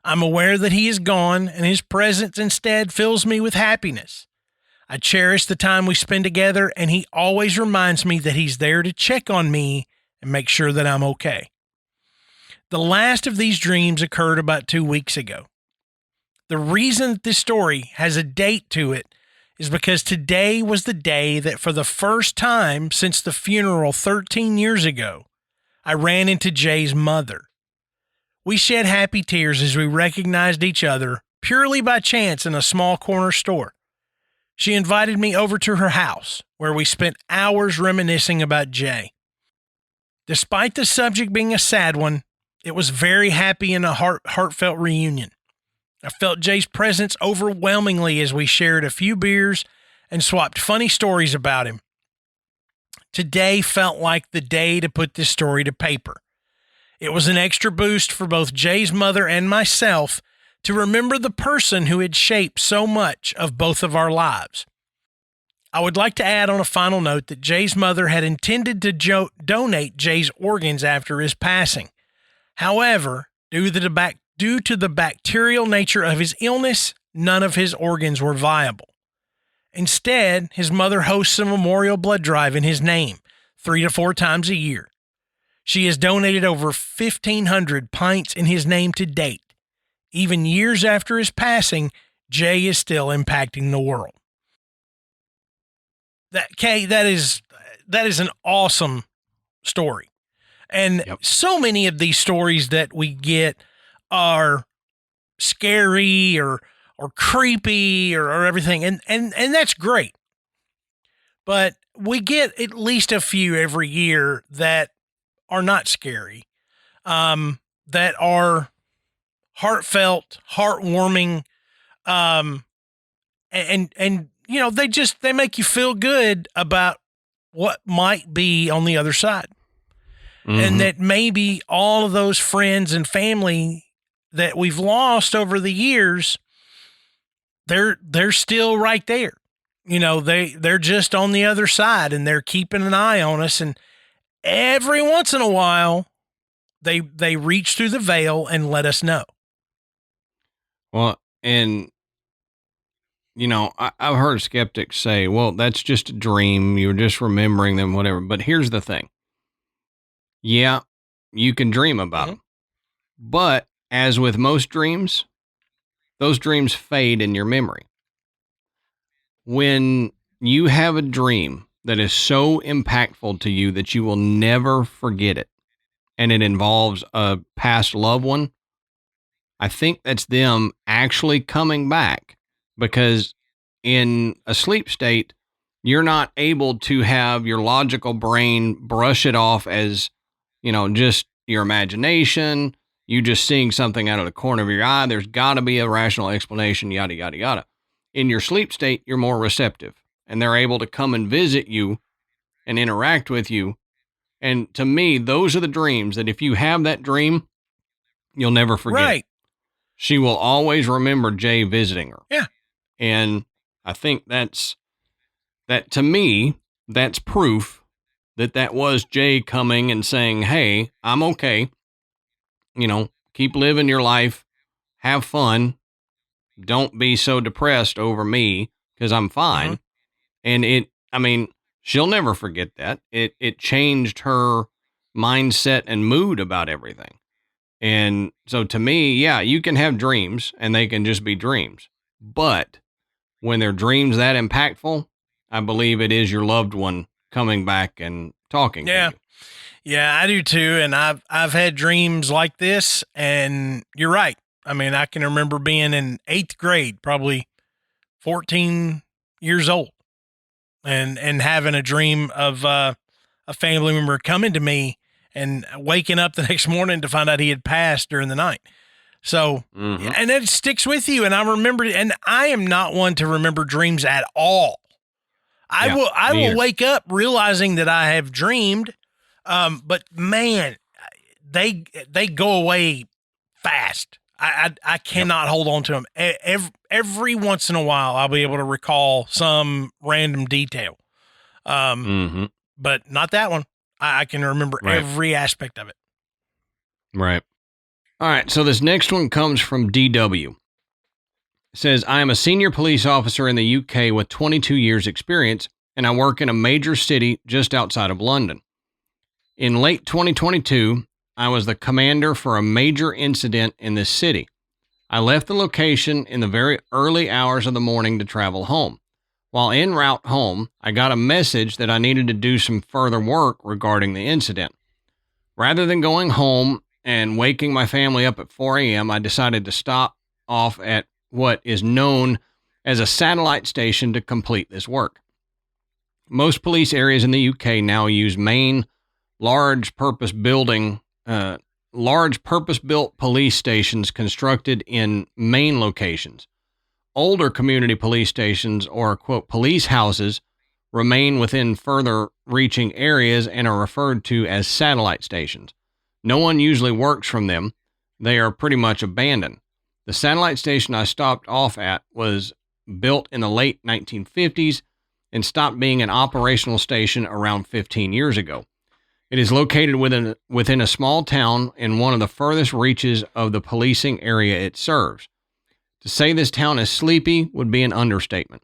I'm aware that he is gone, and his presence instead fills me with happiness. I cherish the time we spend together, and he always reminds me that he's there to check on me and make sure that I'm okay. The last of these dreams occurred about 2 weeks ago. The reason that this story has a date to it is because today was the day that for the first time since the funeral 13 years ago, I ran into Jay's mother. We shed happy tears as we recognized each other purely by chance in a small corner store. She invited me over to her house, where we spent hours reminiscing about Jay. Despite the subject being a sad one, it was very happy and a heartfelt reunion. I felt Jay's presence overwhelmingly as we shared a few beers and swapped funny stories about him. Today felt like the day to put this story to paper. It was an extra boost for both Jay's mother and myself to remember the person who had shaped so much of both of our lives. I would like to add on a final note that Jay's mother had intended to donate Jay's organs after his passing. However, due to the bacterial nature of his illness, none of his organs were viable. Instead, his mother hosts a memorial blood drive in his name 3 to 4 times a year. She has donated over 1,500 pints in his name to date. Even years after his passing, Jay is still impacting the world. That is an awesome story. And so many of these stories that we get are scary or creepy or everything. And that's great. But we get at least a few every year that are not scary. that are heartfelt, heartwarming, and you know, they make you feel good about what might be on the other side. And that maybe all of those friends and family that we've lost over the years, they're still right there. You know, they're just on the other side, and they're keeping an eye on us. And every once in a while, they reach through the veil and let us know. Well, and you know, I've heard skeptics say, well, that's just a dream. You're just remembering them, whatever. But here's the thing. Yeah, you can dream about them. But as with most dreams, those dreams fade in your memory. When you have a dream that is so impactful to you that you will never forget it, and it involves a past loved one, I think that's them actually coming back, because in a sleep state, you're not able to have your logical brain brush it off as, you know, just your imagination, you just seeing something out of the corner of your eye. There's got to be a rational explanation, yada, yada, yada. In your sleep state, you're more receptive, and they're able to come and visit you and interact with you. And to me, those are the dreams that if you have that dream, you'll never forget. Right. She will always remember Jay visiting her. Yeah. And I think that to me, that's proof that was Jay coming and saying, hey, I'm okay. You know, keep living your life. Have fun. Don't be so depressed over me because I'm fine. And she'll never forget that. It changed her mindset and mood about everything. And so to me, yeah, you can have dreams and they can just be dreams. But when they're dreams that impactful, I believe it is your loved one coming back and talking to you. Yeah, I do too. And I've had dreams like this, and you're right. I mean, I can remember being in 8th grade, probably 14 years old, and having a dream of a family member coming to me and waking up the next morning to find out he had passed during the night. So, and it sticks with you. And I remember, and I am not one to remember dreams at all. I will wake up realizing that I have dreamed. But man, they go away fast. I cannot hold on to them. Every once in a while, I'll be able to recall some random detail. But not that one. I can remember every aspect of it. Right. All right. So this next one comes from DW. It says, I am a senior police officer in the UK with 22 years experience, and I work in a major city just outside of London. In late 2022, I was the commander for a major incident in this city. I left the location in the very early hours of the morning to travel home. While en route home, I got a message that I needed to do some further work regarding the incident. Rather than going home and waking my family up at 4 a.m., I decided to stop off at what is known as a satellite station to complete this work. Most police areas in the UK now use main large purpose-built police stations constructed in main locations. Older community police stations, or quote police houses, remain within further reaching areas and are referred to as satellite stations. No one usually works from them. They are pretty much abandoned. The satellite station I stopped off at was built in the late 1950s and stopped being an operational station around 15 years ago. It is located within a small town in one of the furthest reaches of the policing area it serves. To say this town is sleepy would be an understatement.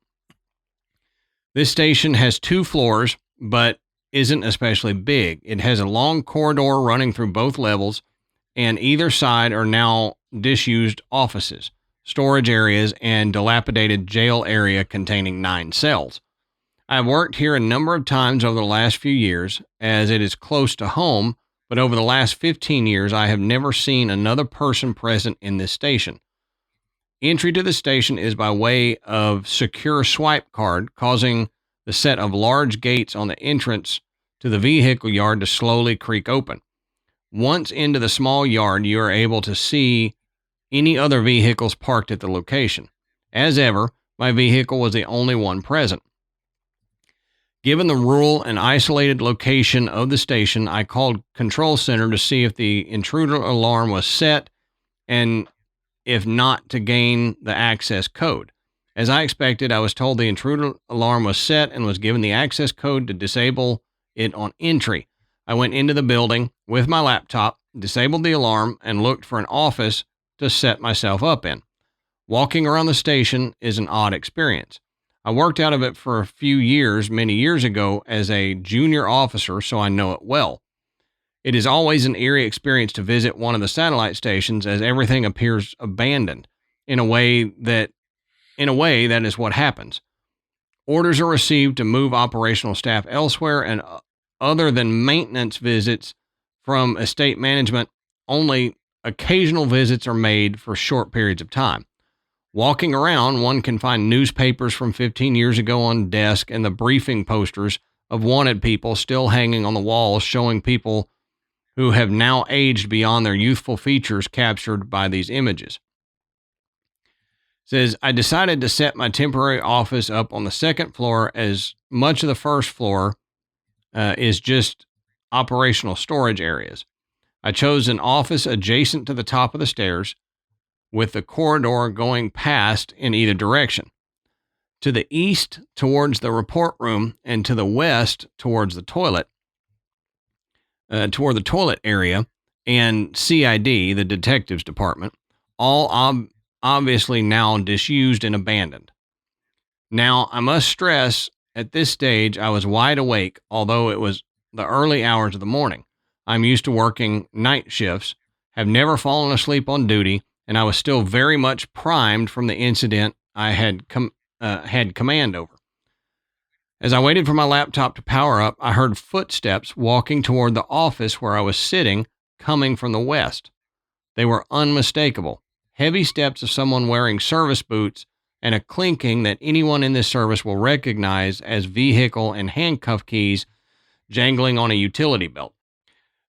This station has 2 floors, but isn't especially big. It has a long corridor running through both levels, and either side are now disused offices, storage areas, and dilapidated jail area containing 9 cells. I've worked here a number of times over the last few years, as it is close to home, but over the last 15 years, I have never seen another person present in this station. Entry to the station is by way of secure swipe card, causing the set of large gates on the entrance to the vehicle yard to slowly creak open. Once into the small yard, you are able to see any other vehicles parked at the location. As ever, my vehicle was the only one present. Given the rural and isolated location of the station, I called Control Center to see if the intruder alarm was set and if not, to gain the access code. As I expected, I was told the intruder alarm was set and was given the access code to disable it on entry. I went into the building with my laptop, disabled the alarm, and looked for an office to set myself up in. Walking around the station is an odd experience. I worked out of it for a few years, many years ago, as a junior officer, so I know it well. It is always an eerie experience to visit one of the satellite stations, as everything appears abandoned. In a way, that is what happens. Orders are received to move operational staff elsewhere, and other than maintenance visits from estate management, only occasional visits are made for short periods of time. Walking around, one can find newspapers from 15 years ago on desk and the briefing posters of wanted people still hanging on the walls, showing people who have now aged beyond their youthful features captured by these images. It says, I decided to set my temporary office up on the second floor, as much of the first floor is just operational storage areas. I chose an office adjacent to the top of the stairs, with the corridor going past in either direction. To the east, towards the report room, and to the west, towards the toilet, toward the toilet area, and CID, the detectives department, all obviously now disused and abandoned. Now, I must stress, at this stage, I was wide awake, although it was the early hours of the morning. I'm used to working night shifts, have never fallen asleep on duty, and I was still very much primed from the incident I had command over. As I waited for my laptop to power up, I heard footsteps walking toward the office where I was sitting, coming from the west. They were unmistakable. Heavy steps of someone wearing service boots, and a clinking that anyone in this service will recognize as vehicle and handcuff keys jangling on a utility belt.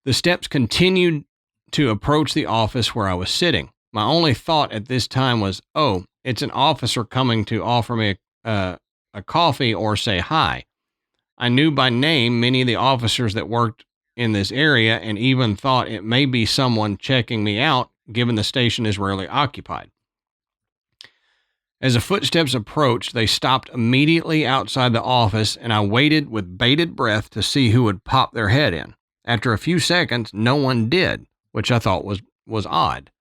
The steps continued to approach the office where I was sitting. My only thought at this time was, oh, it's an officer coming to offer me a coffee or say hi. I knew by name many of the officers that worked in this area, and even thought it may be someone checking me out, given the station is rarely occupied. As the footsteps approached, they stopped immediately outside the office, and I waited with bated breath to see who would pop their head in. After a few seconds, no one did, which I thought was odd.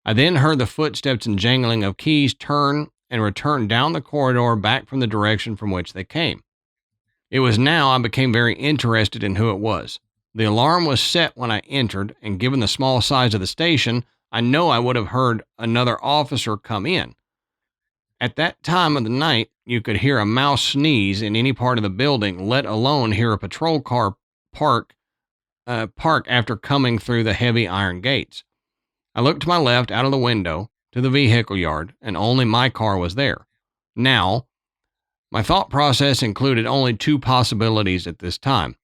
I then heard the footsteps and jangling of keys turn and return down the corridor back from the direction from which they came. It was now I became very interested in who it was. The alarm was set when I entered, and given the small size of the station, I know I would have heard another officer come in. At that time of the night, you could hear a mouse sneeze in any part of the building, let alone hear a patrol car park after coming through the heavy iron gates. I looked to my left out of the window to the vehicle yard, and only my car was there. Now, my thought process included only two possibilities at this time.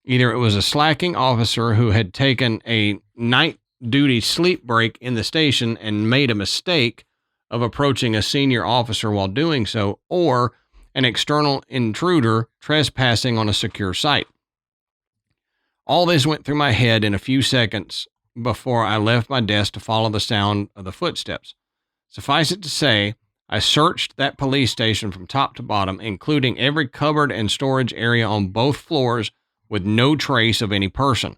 Either it was a slacking officer who had taken a night duty sleep break in the station and made a mistake of approaching a senior officer while doing so, or an external intruder trespassing on a secure site. All this went through my head in a few seconds before I left my desk to follow the sound of the footsteps. Suffice it to say, I searched that police station from top to bottom, including every cupboard and storage area on both floors, with no trace of any person.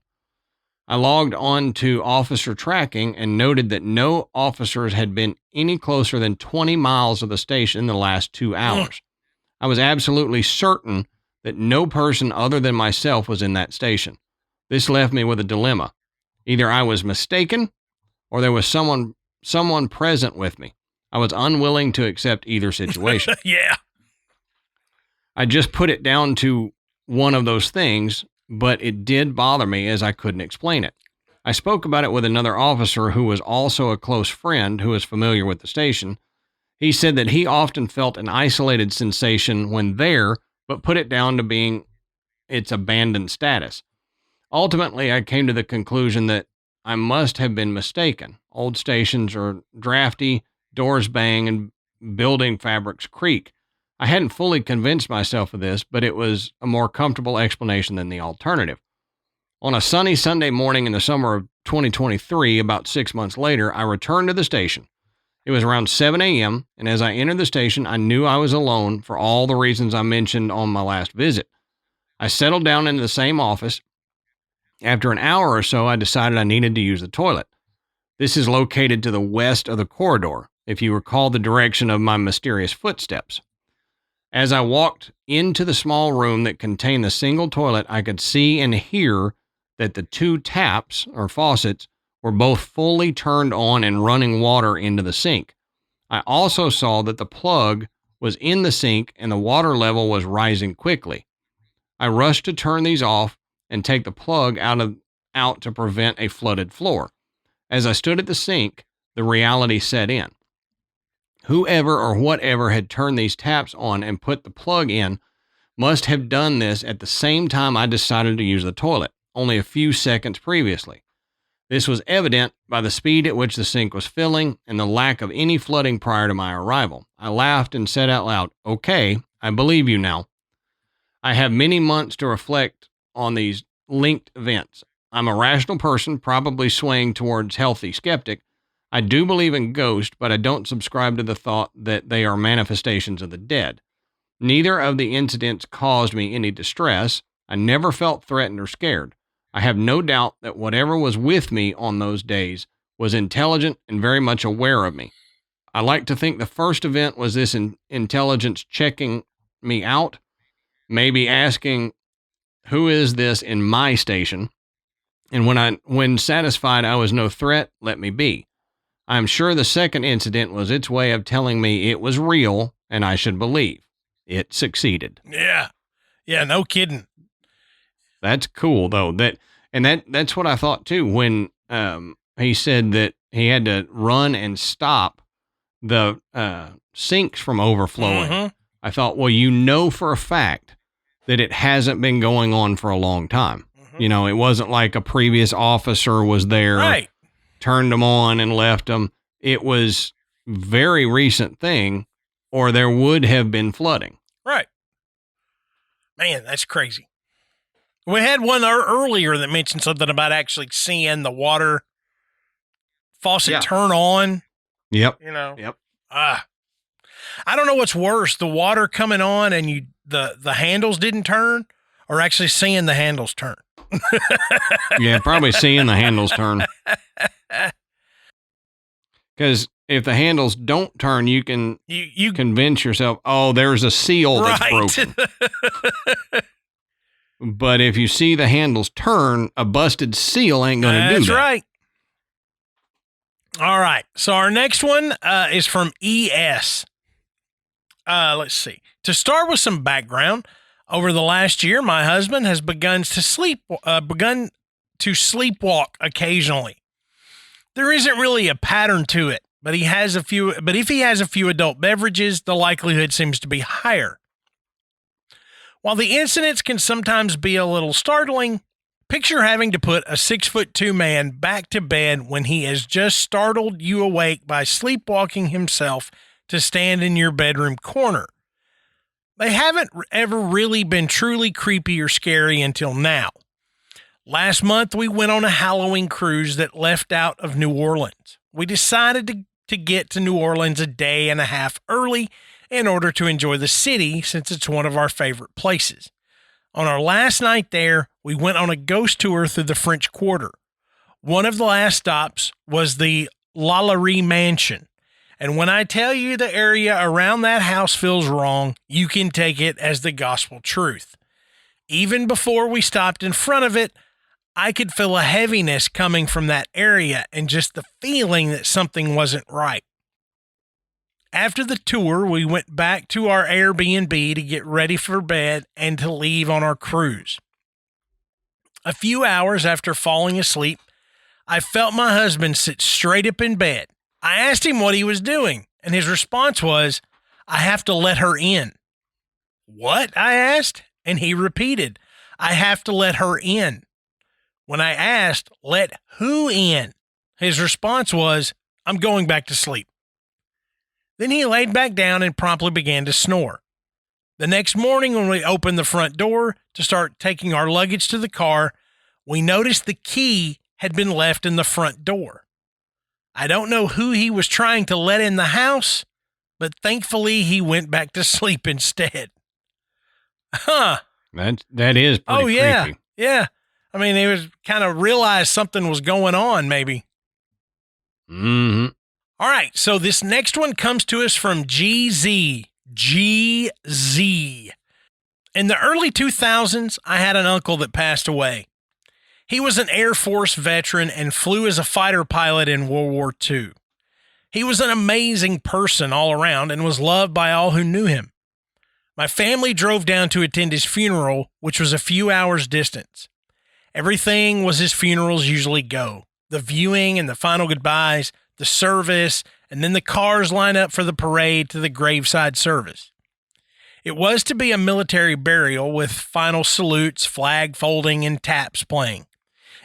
I logged on to officer tracking and noted that no officers had been any closer than 20 miles of the station in the last 2 hours. I was absolutely certain that no person other than myself was in that station. This left me with a dilemma. Either I was mistaken, or there was someone present with me. I was unwilling to accept either situation. Yeah. I just put it down to one of those things, but it did bother me as I couldn't explain it. I spoke about it with another officer who was also a close friend who is familiar with the station. He said that he often felt an isolated sensation when there, but put it down to being its abandoned status. Ultimately, I came to the conclusion that I must have been mistaken. Old stations are drafty, doors bang, and building fabrics creak. I hadn't fully convinced myself of this, but it was a more comfortable explanation than the alternative. On a sunny Sunday morning in the summer of 2023, about 6 months later, I returned to the station. It was around 7 a.m., and as I entered the station, I knew I was alone for all the reasons I mentioned on my last visit. I settled down into the same office. After an hour or so, I decided I needed to use the toilet. This is located to the west of the corridor, if you recall the direction of my mysterious footsteps. As I walked into the small room that contained the single toilet, I could see and hear that the two taps, or faucets, were both fully turned on and running water into the sink. I also saw that the plug was in the sink and the water level was rising quickly. I rushed to turn these off and take the plug out to prevent a flooded floor. As I stood at the sink, the reality set in. Whoever or whatever had turned these taps on and put the plug in must have done this at the same time I decided to use the toilet, only a few seconds previously. This was evident by the speed at which the sink was filling and the lack of any flooding prior to my arrival. I laughed and said out loud, "Okay, I believe you now." I have many months to reflect on these linked events. I'm a rational person, probably swaying towards healthy skeptic. I do believe in ghosts, but I don't subscribe to the thought that they are manifestations of the dead. Neither of the incidents caused me any distress. I never felt threatened or scared. I have no doubt that whatever was with me on those days was intelligent and very much aware of me. I like to think the first event was this intelligence checking me out, maybe asking, "Who is this in my station?" And when satisfied I was no threat, let me be. I'm sure the second incident was its way of telling me it was real and I should believe. It succeeded. Yeah. Yeah, no kidding. That's cool though. That's what I thought too when he said that he had to run and stop the sinks from overflowing. Mm-hmm. I thought, well, you know for a fact that it hasn't been going on for a long time. Mm-hmm. You know, it wasn't like a previous officer was there, right, turned them on and left them. It was very recent thing, or there would have been flooding. Right. Man, that's crazy. We had one earlier that mentioned something about actually seeing the water faucet turn on. Yep. You know. Yep. I don't know what's worse, the water coming on and the handles didn't turn, or actually seeing the handles turn. Yeah, probably seeing the handles turn. Because if the handles don't turn, you can you convince yourself, oh, there's a seal that's broken. But if you see the handles turn, a busted seal ain't going to do that. That's right. All right. So our next one is from ES. Let's see. To start with some background, over the last year, my husband has begun to sleepwalk occasionally. There isn't really a pattern to it, but if he has a few adult beverages, the likelihood seems to be higher. While the incidents can sometimes be a little startling, picture having to put a 6'2" man back to bed when he has just startled you awake by sleepwalking himself to stand in your bedroom corner. They haven't ever really been truly creepy or scary until now. Last month, we went on a Halloween cruise that left out of New Orleans. We decided to get to New Orleans a day and a half early in order to enjoy the city, since it's one of our favorite places. On our last night there, we went on a ghost tour through the French Quarter. One of the last stops was the Lalaurie Mansion. And when I tell you the area around that house feels wrong, you can take it as the gospel truth. Even before we stopped in front of it, I could feel a heaviness coming from that area and just the feeling that something wasn't right. After the tour, we went back to our Airbnb to get ready for bed and to leave on our cruise. A few hours after falling asleep, I felt my husband sit straight up in bed. I asked him what he was doing, and his response was, "I have to let her in." "What?" I asked, and he repeated, "I have to let her in." When I asked, "Let who in?" his response was, "I'm going back to sleep." Then he laid back down and promptly began to snore. The next morning, when we opened the front door to start taking our luggage to the car, we noticed the key had been left in the front door. I don't know who he was trying to let in the house, but thankfully he went back to sleep instead. Huh. That is pretty creepy. Yeah. I mean, he was kind of realized something was going on, maybe. Mm-hmm. All right, so this next one comes to us from GZ. GZ. In the early 2000s, I had an uncle that passed away. He was an Air Force veteran and flew as a fighter pilot in World War II. He was an amazing person all around and was loved by all who knew him. My family drove down to attend his funeral, which was a few hours' distance. Everything was as funerals usually go. The viewing and the final goodbyes, the service, and then the cars line up for the parade to the graveside service. It was to be a military burial with final salutes, flag folding, and taps playing.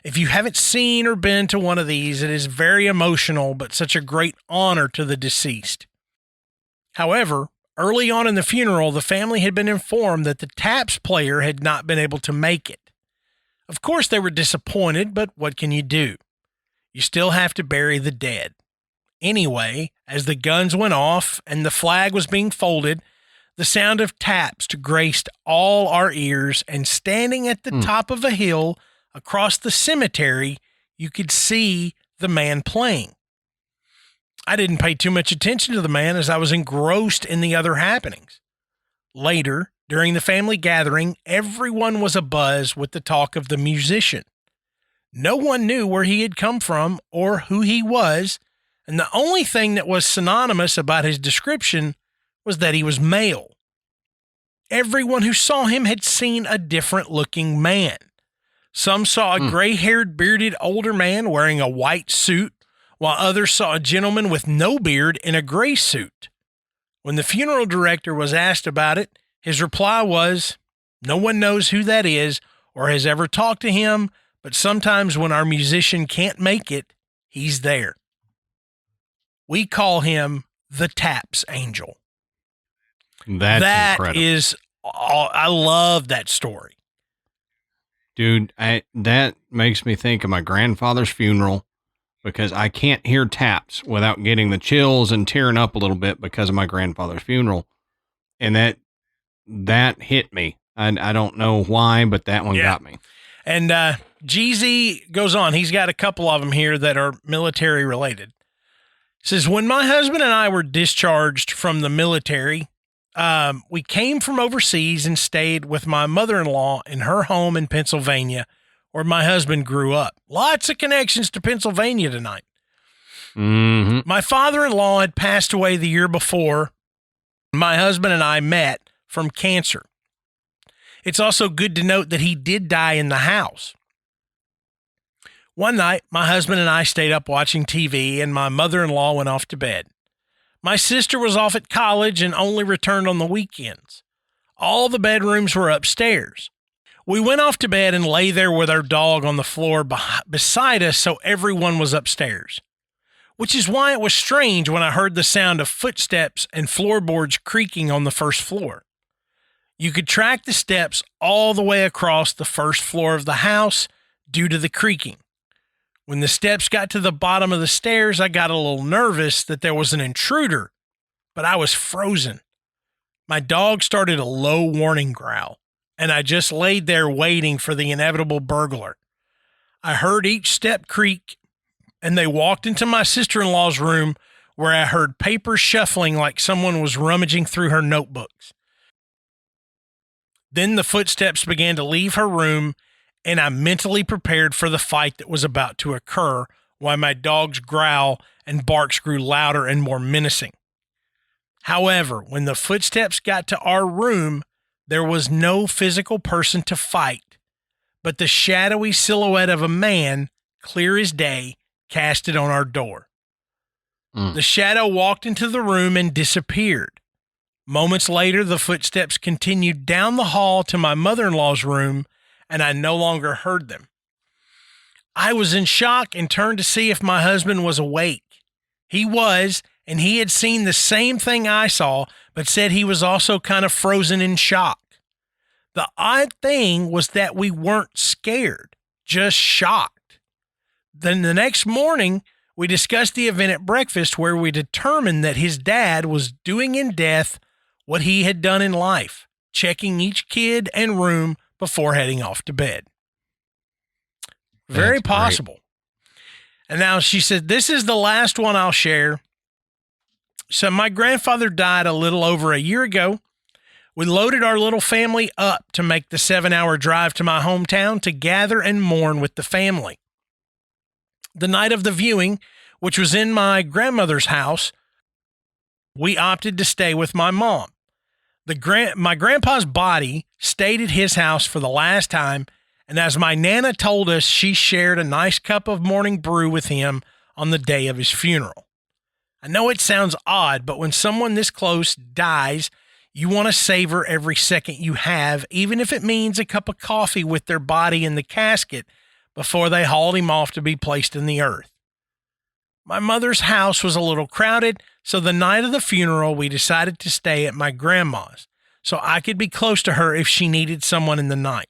If you haven't seen or been to one of these, it is very emotional, but such a great honor to the deceased. However, early on in the funeral, the family had been informed that the taps player had not been able to make it. Of course, they were disappointed, but what can you do? You still have to bury the dead. Anyway, as the guns went off and the flag was being folded, the sound of taps graced all our ears, and standing at the top of a hill across the cemetery, you could see the man playing. I didn't pay too much attention to the man as I was engrossed in the other happenings. Later, during the family gathering, everyone was abuzz with the talk of the musician. No one knew where he had come from or who he was, and the only thing that was synonymous about his description was that he was male. Everyone who saw him had seen a different-looking man. Some saw a gray-haired, bearded older man wearing a white suit, while others saw a gentleman with no beard in a gray suit. When the funeral director was asked about it, his reply was, "No one knows who that is or has ever talked to him, but sometimes when our musician can't make it, he's there. We call him the Taps Angel." That's incredible. I love that story. Dude, that makes me think of my grandfather's funeral, because I can't hear taps without getting the chills and tearing up a little bit because of my grandfather's funeral. And that hit me. I don't know why, but that one got me. And GZ goes on. He's got a couple of them here that are military related. It says, when my husband and I were discharged from the military, we came from overseas and stayed with my mother-in-law in her home in Pennsylvania, where my husband grew up. Lots of connections to Pennsylvania tonight. Mm-hmm. My father-in-law had passed away the year before my husband and I met from cancer. It's also good to note that he did die in the house. One night, my husband and I stayed up watching TV, and my mother-in-law went off to bed. My sister was off at college and only returned on the weekends. All the bedrooms were upstairs. We went off to bed and lay there with our dog on the floor beside us, so everyone was upstairs. Which is why it was strange when I heard the sound of footsteps and floorboards creaking on the first floor. You could track the steps all the way across the first floor of the house due to the creaking. When the steps got to the bottom of the stairs, I got a little nervous that there was an intruder, but I was frozen. My dog started a low warning growl, and I just laid there waiting for the inevitable burglar. I heard each step creak, and they walked into my sister-in-law's room, where I heard papers shuffling like someone was rummaging through her notebooks. Then the footsteps began to leave her room, and I mentally prepared for the fight that was about to occur, while my dog's growl and barks grew louder and more menacing. However, when the footsteps got to our room, there was no physical person to fight, but the shadowy silhouette of a man, clear as day, casted on our door. The shadow walked into the room and disappeared. Moments later, the footsteps continued down the hall to my mother-in-law's room, and I no longer heard them. I was in shock and turned to see if my husband was awake. He was, and he had seen the same thing I saw, but said he was also kind of frozen in shock. The odd thing was that we weren't scared, just shocked. Then the next morning, we discussed the event at breakfast where we determined that his dad was doing in death what he had done in life, checking each kid and room before heading off to bed. Very possible. And now she said, this is the last one I'll share. So my grandfather died a little over a year ago. We loaded our little family up to make the 7-hour drive to my hometown to gather and mourn with the family. The night of the viewing, which was in my grandmother's house, we opted to stay with my mom. My grandpa's body stayed at his house for the last time, and as my Nana told us, she shared a nice cup of morning brew with him on the day of his funeral. I know it sounds odd, but when someone this close dies, you want to savor every second you have, even if it means a cup of coffee with their body in the casket before they hauled him off to be placed in the earth. My mother's house was a little crowded, so the night of the funeral, we decided to stay at my grandma's, so I could be close to her if she needed someone in the night.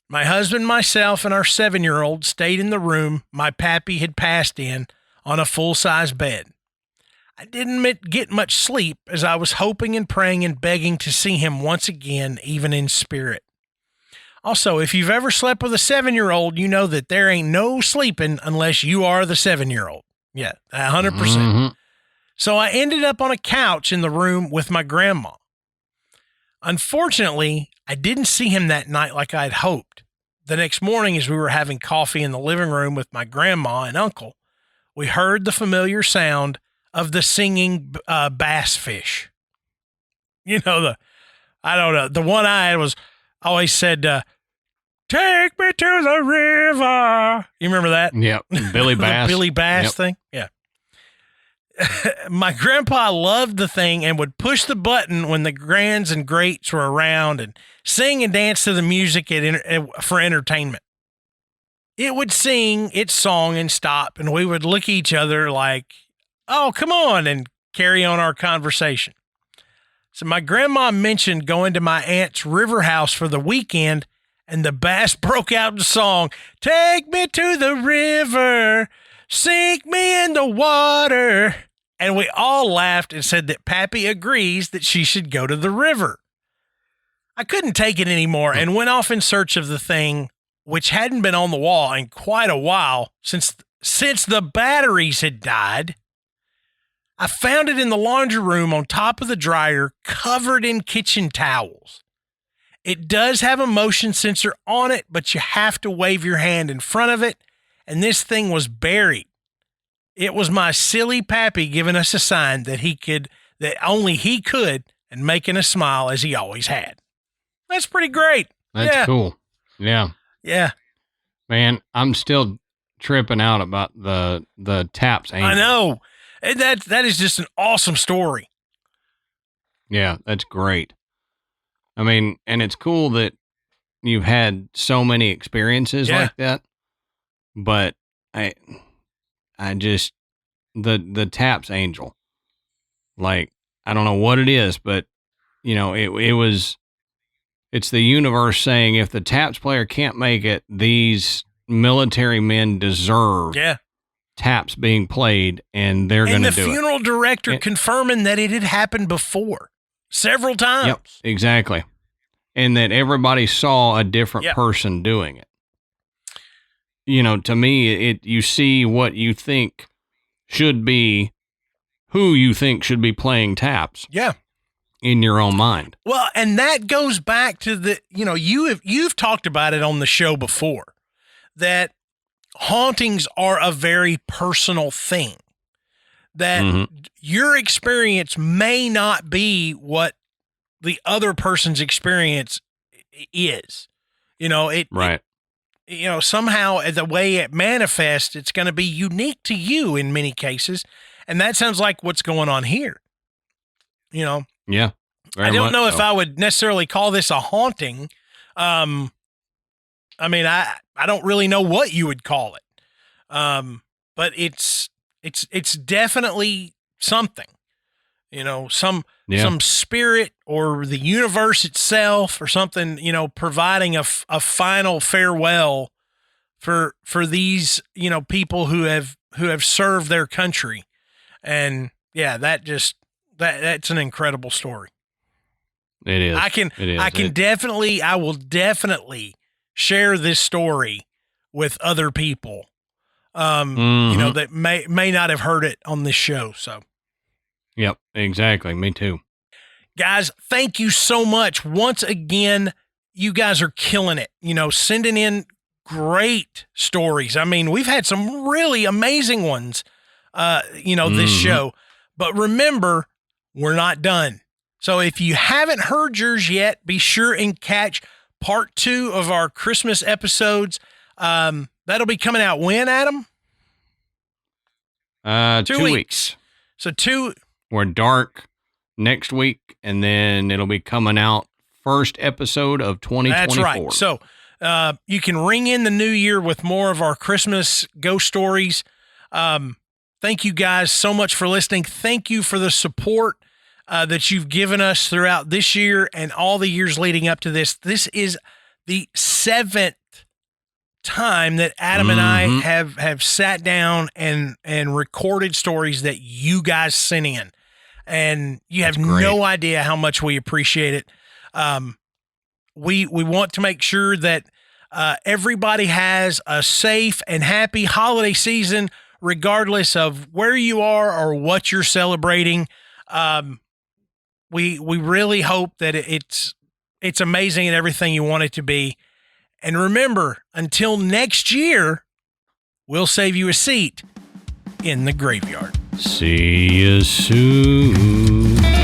My husband, myself, and our 7-year-old stayed in the room my pappy had passed in on a full-size bed. I didn't get much sleep as I was hoping and praying and begging to see him once again, even in spirit. Also, if you've ever slept with a 7-year-old, you know that there ain't no sleeping unless you are the 7-year-old. Yeah, 100%. Mm-hmm. So I ended up on a couch in the room with my grandma. Unfortunately, I didn't see him that night like I had hoped. The next morning, as we were having coffee in the living room with my grandma and uncle, we heard the familiar sound of the singing bass fish. You know, the one I had was always said, take me to the river. You remember that? Yep. Billy Bass. The Billy Bass thing? Yeah. My grandpa loved the thing and would push the button when the grands and greats were around and sing and dance to the music for entertainment. It would sing its song and stop, and we would look at each other like, oh, come on, and carry on our conversation. So my grandma mentioned going to my aunt's river house for the weekend, and the bass broke out in song, take me to the river, sink me in the water. And we all laughed and said that Pappy agrees that she should go to the river. I couldn't take it anymore and went off in search of the thing, which hadn't been on the wall in quite a while since the batteries had died. I found it in the laundry room on top of the dryer, covered in kitchen towels. It does have a motion sensor on it, but you have to wave your hand in front of it, and this thing was buried. It was my silly pappy giving us a sign that only he could, and making us smile as he always had. That's pretty great. That's cool. Yeah. Yeah. Man, I'm still tripping out about the taps angel. I know. And that is just an awesome story. Yeah, that's great. I mean, and it's cool that you've had so many experiences like that. But I just the taps angel, like, I don't know what it is, but you know, it's the universe saying if the taps player can't make it, these military men deserve taps being played, and they're going to do it. And the funeral director confirming that it had happened before several times. Yep, exactly. And that everybody saw a different person doing it. You know, to me, you see what you think should be, who you think should be playing taps. Yeah. In your own mind. Well, and that goes back to you've talked about it on the show before, that hauntings are a very personal thing, that your experience may not be what the other person's experience is. You know, somehow the way it manifests, it's going to be unique to you in many cases. And that sounds like what's going on here. You know? Yeah. I don't know if I would necessarily call this a haunting. I mean, I don't really know what you would call it. But it's definitely something, some spirit or the universe itself or something, providing a final farewell for these, people who have served their country. And yeah, that's an incredible story. It is. I will definitely share this story with other people, that may not have heard it on this show. So. Yep, exactly. Me too. Guys, thank you so much. Once again, you guys are killing it, sending in great stories. I mean, we've had some really amazing ones, this show. But remember, we're not done. So if you haven't heard yours yet, be sure and catch part 2 of our Christmas episodes. That'll be coming out when, Adam? 2 weeks. So We're dark next week, and then it'll be coming out first episode of 2024. That's right. So you can ring in the new year with more of our Christmas ghost stories. Thank you guys so much for listening. Thank you for the support that you've given us throughout this year and all the years leading up to this. This is the 7th time that Adam and I have sat down and recorded stories that you guys sent in. And you have no idea how much we appreciate it. We want to make sure that everybody has a safe and happy holiday season, regardless of where you are or what you're celebrating. We really hope that it's amazing and everything you want it to be. And remember, until next year, we'll save you a seat in the graveyard. See you soon.